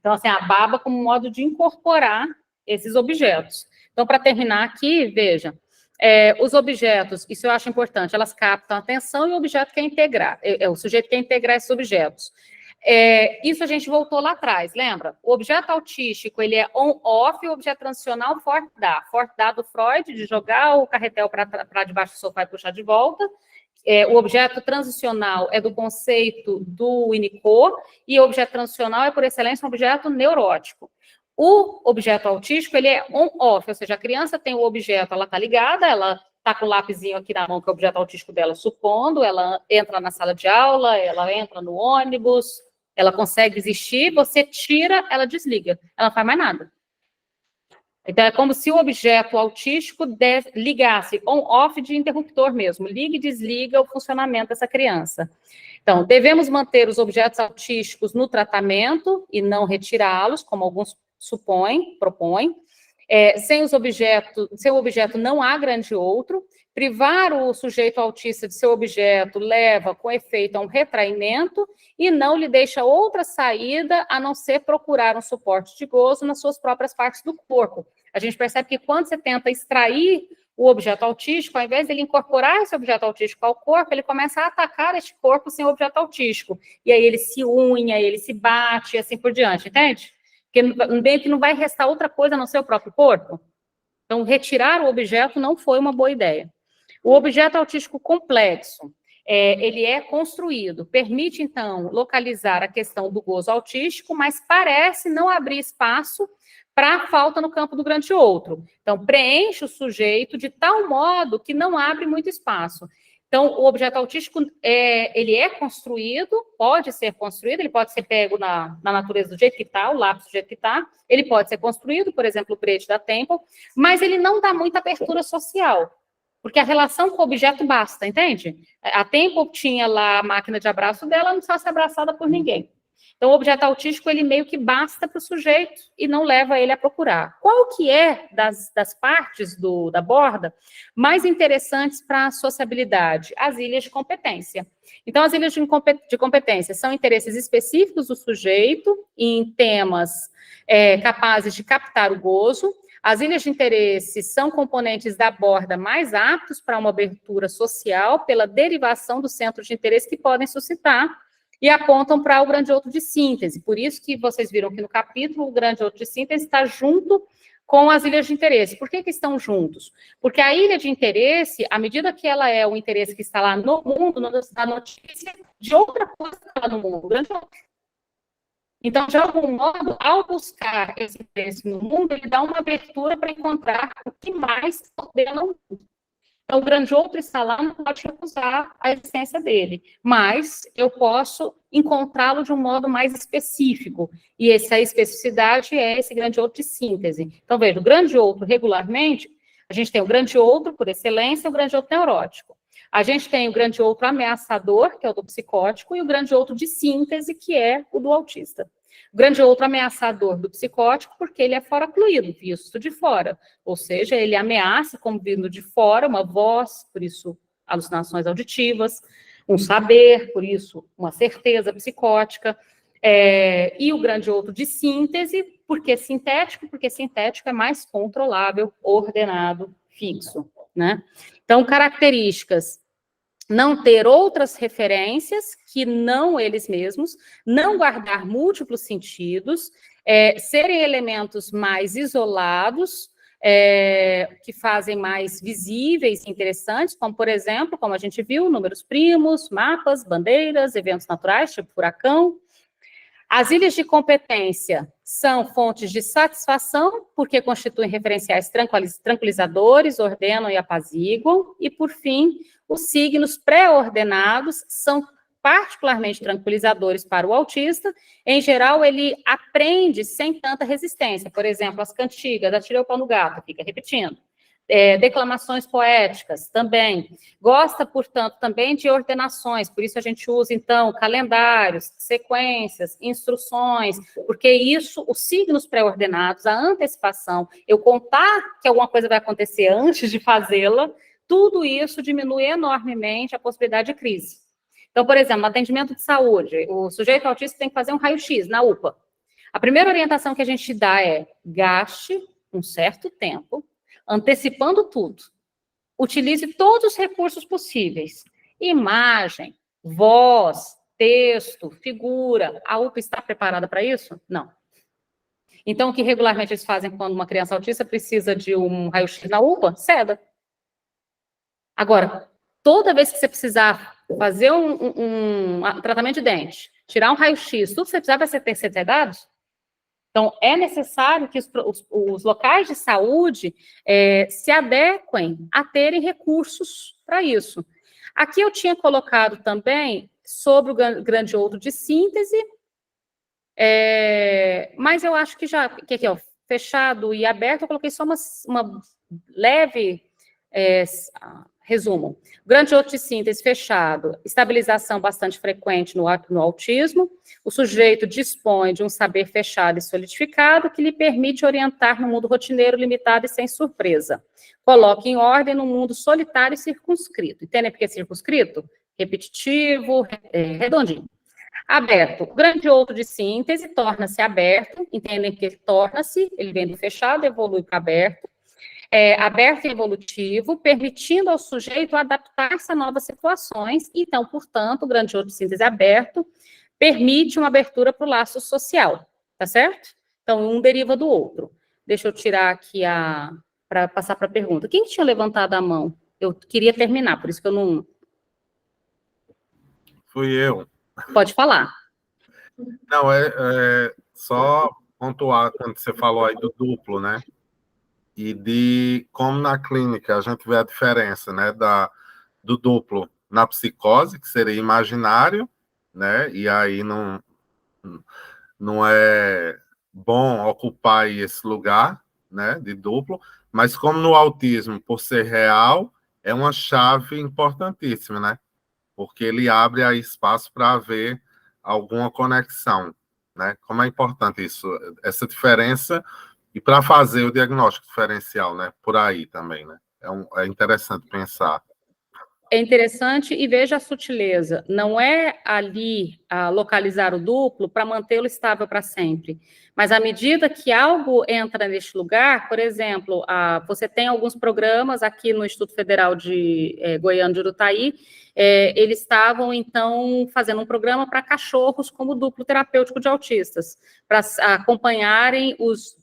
Então, assim, a baba como modo de incorporar esses objetos. Então, para terminar aqui, veja, os objetos, isso eu acho importante, elas captam a atenção e o objeto quer integrar, o sujeito quer integrar esses objetos. Isso a gente voltou lá atrás, lembra? O objeto autístico, ele é on-off, o objeto transicional, forte-dá do Freud, de jogar o carretel para debaixo do sofá e puxar de volta. O objeto transicional é do conceito do Winnicott, e o objeto transicional é, por excelência, um objeto neurótico. O objeto autístico, ele é on-off, ou seja, a criança tem o objeto, ela está ligada, ela está com o lápisinho aqui na mão, que é o objeto autístico dela, supondo, ela entra na sala de aula, ela entra no ônibus, ela consegue existir, você tira, ela desliga, ela não faz mais nada. Então, é como se o objeto autístico ligasse on-off de interruptor mesmo, liga e desliga o funcionamento dessa criança. Então, devemos manter os objetos autísticos no tratamento e não retirá-los, como alguns propõem. Sem o objeto não há grande outro. Privar o sujeito autista de seu objeto leva, com efeito, a um retraimento e não lhe deixa outra saída a não ser procurar um suporte de gozo nas suas próprias partes do corpo. A gente percebe que quando você tenta extrair o objeto autístico, ao invés de ele incorporar esse objeto autístico ao corpo, ele começa a atacar este corpo sem o objeto autístico. E aí ele se unha, ele se bate e assim por diante, entende? Porque bem que não vai restar outra coisa no seu próprio corpo. Então, retirar o objeto não foi uma boa ideia. O objeto autístico complexo, ele é construído. Permite, então, localizar a questão do gozo autístico, mas parece não abrir espaço para a falta no campo do grande outro. Então, preenche o sujeito de tal modo que não abre muito espaço. Então, o objeto autístico, ele é construído, pode ser construído, ele pode ser pego na natureza do jeito que está, o lápis do jeito que está, ele pode ser construído, por exemplo, o Brede da Temple, mas ele não dá muita abertura social, porque a relação com o objeto basta, entende? A Temple tinha lá a máquina de abraço dela, não precisava ser abraçada por ninguém. Então, o objeto autístico, ele meio que basta para o sujeito e não leva ele a procurar. Qual que é das partes da borda mais interessantes para a sociabilidade? As ilhas de competência. Então, as ilhas de competência são interesses específicos do sujeito em temas capazes de captar o gozo. As ilhas de interesse são componentes da borda mais aptos para uma abertura social pela derivação do centro de interesse que podem suscitar e apontam para o grande outro de síntese. Por isso que vocês viram que no capítulo o grande outro de síntese está junto com as ilhas de interesse. Por que estão juntos? Porque a ilha de interesse, à medida que ela é o interesse que está lá no mundo, a notícia de outra coisa que está lá no mundo, o grande outro. Então, de algum modo, ao buscar esse interesse no mundo, ele dá uma abertura para encontrar o que mais ordena o mundo. Então, o grande outro está lá, não pode recusar a existência dele, mas eu posso encontrá-lo de um modo mais específico, e essa especificidade é esse grande outro de síntese. Então, veja, o grande outro, regularmente, a gente tem o grande outro, por excelência, e o grande outro neurótico. A gente tem o grande outro ameaçador, que é o do psicótico, e o grande outro de síntese, que é o do autista. O grande outro ameaçador do psicótico, porque ele é foracluído, visto de fora. Ou seja, ele ameaça como vindo de fora, uma voz, por isso alucinações auditivas, um saber, por isso uma certeza psicótica, e o grande outro de síntese, porque sintético é mais controlável, ordenado, fixo, né? Então, características: não ter outras referências que não eles mesmos, não guardar múltiplos sentidos, serem elementos mais isolados, que fazem mais visíveis e interessantes, como, por exemplo, como a gente viu, números primos, mapas, bandeiras, eventos naturais, tipo furacão. As ilhas de competência são fontes de satisfação, porque constituem referenciais tranquilizadores, ordenam e apaziguam. E, por fim, os signos pré-ordenados são particularmente tranquilizadores para o autista. Em geral, ele aprende sem tanta resistência. Por exemplo, as cantigas, atirei o pau no gato, fica repetindo. Declamações poéticas também. Gosta, portanto, também de ordenações, por isso a gente usa, então, calendários, sequências, instruções, porque isso, os signos pré-ordenados, a antecipação, eu contar que alguma coisa vai acontecer antes de fazê-la, tudo isso diminui enormemente a possibilidade de crise. Então, por exemplo, no atendimento de saúde, o sujeito autista tem que fazer um raio-x na UPA. A primeira orientação que a gente dá é: gaste um certo tempo antecipando tudo. Utilize todos os recursos possíveis. Imagem, voz, texto, figura. A UPA está preparada para isso? Não. Então, o que regularmente eles fazem quando uma criança autista precisa de um raio-x na UPA? Seda. Agora, toda vez que você precisar fazer um tratamento de dente, tirar um raio-x, tudo que você precisar vai ter dados? Então, é necessário que os locais de saúde se adequem a terem recursos para isso. Aqui eu tinha colocado também sobre o grande outro de síntese, mas eu acho que já, que aqui, ó, fechado e aberto, eu coloquei só uma leve resumo. O grande outro de síntese fechado, estabilização bastante frequente no autismo. O sujeito dispõe de um saber fechado e solidificado que lhe permite orientar no mundo rotineiro, limitado e sem surpresa. Coloca em ordem no mundo solitário e circunscrito. Entendem por que circunscrito? Repetitivo, redondinho. Aberto. O grande outro de síntese torna-se aberto. Entendem que ele torna-se, ele vem do fechado, evolui para aberto. Aberto e evolutivo, permitindo ao sujeito adaptar-se a novas situações. Então, portanto, o grande outro de síntese aberto permite uma abertura para o laço social, tá certo? Então, um deriva do outro. Deixa eu tirar aqui para passar para a pergunta. Quem tinha levantado a mão? Eu queria terminar, por isso que eu não... Fui eu. Pode falar. Não, é só pontuar quando você falou aí do duplo, né? E de como na clínica a gente vê a diferença, né, do duplo na psicose, que seria imaginário, né? E aí não é bom ocupar aí esse lugar, né, de duplo, mas como no autismo, por ser real, é uma chave importantíssima, né? Porque ele abre aí espaço para haver alguma conexão, né? Como é importante isso, essa diferença, e para fazer o diagnóstico diferencial, né? Por aí também, né? É interessante pensar. É interessante e veja a sutileza. Não é ali localizar o duplo para mantê-lo estável para sempre. Mas à medida que algo entra neste lugar, por exemplo, você tem alguns programas aqui no Instituto Federal de Goiano de Urutaí, eles estavam, então, fazendo um programa para cachorros como duplo terapêutico de autistas, para acompanharem os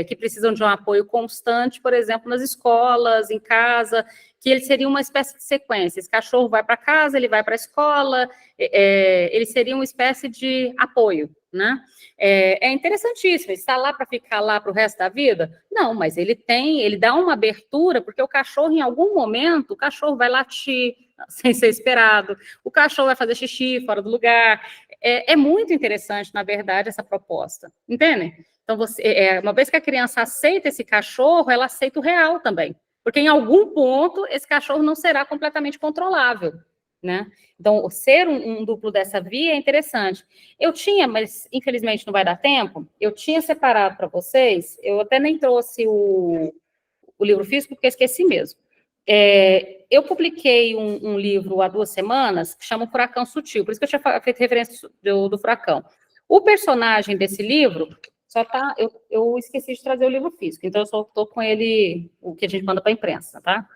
que precisam de um apoio constante, por exemplo, nas escolas, em casa, que ele seria uma espécie de sequência. Esse cachorro vai para casa, ele vai para a escola, ele seria uma espécie de apoio, né? É interessantíssimo. Ele está lá para ficar lá para o resto da vida? Não, mas ele dá uma abertura, porque o cachorro, em algum momento, o cachorro vai latir sem ser esperado, o cachorro vai fazer xixi fora do lugar. É muito interessante, na verdade, essa proposta, entende? Então, uma vez que a criança aceita esse cachorro, ela aceita o real também. Porque em algum ponto esse cachorro não será completamente controlável, né? Então, ser um duplo dessa via é interessante. Eu tinha, mas infelizmente não vai dar tempo, eu tinha separado para vocês, eu até nem trouxe o livro físico, porque eu esqueci mesmo. Eu publiquei um livro há 2 semanas, que chama Furacão Sutil, por isso que eu tinha feito referência do furacão. O personagem desse livro... eu esqueci de trazer o livro físico, então eu só estou com ele, o que a gente manda para a imprensa, tá?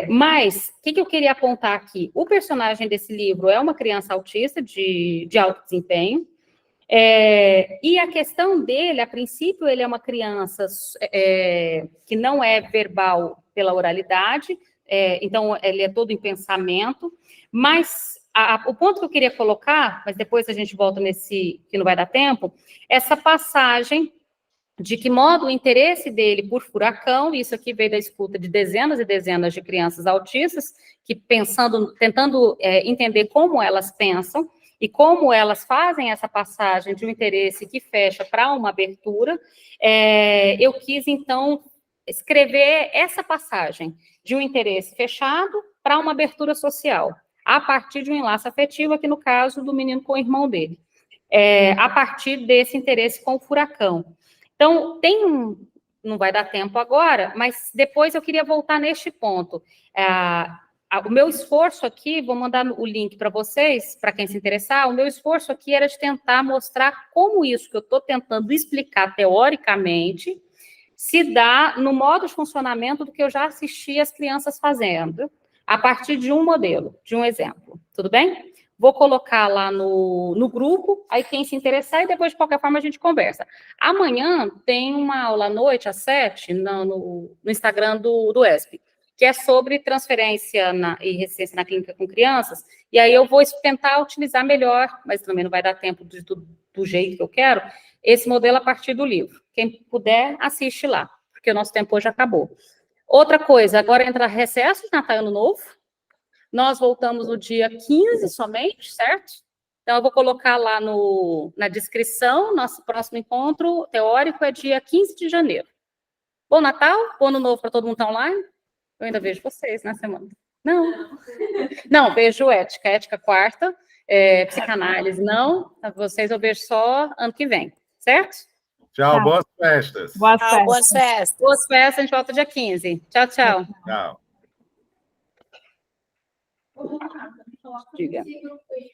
Mas, o que eu queria apontar aqui? O personagem desse livro é uma criança autista de alto desempenho, e a questão dele, a princípio, ele é uma criança que não é verbal pela oralidade, então ele é todo em pensamento, mas... o ponto que eu queria colocar, mas depois a gente volta nesse, que não vai dar tempo, essa passagem de que modo o interesse dele por furacão, isso aqui veio da escuta de dezenas e dezenas de crianças autistas, que tentando entender como elas pensam e como elas fazem essa passagem de um interesse que fecha para uma abertura, eu quis, então, escrever essa passagem de um interesse fechado para uma abertura social, a partir de um enlace afetivo, aqui no caso do menino com o irmão dele, a partir desse interesse com o furacão. Então, não vai dar tempo agora, mas depois eu queria voltar neste ponto. O meu esforço aqui, vou mandar o link para vocês, para quem se interessar, o meu esforço aqui era de tentar mostrar como isso que eu estou tentando explicar teoricamente se dá no modo de funcionamento do que eu já assisti as crianças fazendo, a partir de um modelo, de um exemplo. Tudo bem? Vou colocar lá no grupo, aí quem se interessar, e depois, de qualquer forma, a gente conversa. Amanhã tem uma aula à noite, às 7, no Instagram do ESP, que é sobre transferência e resistência na clínica com crianças, e aí eu vou tentar utilizar melhor, mas também não vai dar tempo do jeito que eu quero, esse modelo a partir do livro. Quem puder, assiste lá, porque o nosso tempo hoje acabou. Outra coisa, agora entra recesso de Natal e Ano Novo. Nós voltamos no dia 15 somente, certo? Então, eu vou colocar lá na descrição, nosso próximo encontro teórico é dia 15 de janeiro. Bom Natal, bom Ano Novo para todo mundo que está online. Eu ainda vejo vocês na semana. Não, vejo ética quarta, psicanálise não, vocês eu vejo só ano que vem, certo? Tchau, boas festas. Boas festas. Boas festas. Boas festas, a gente volta dia 15. Tchau, tchau. Tchau. Diga. Esse grupo aí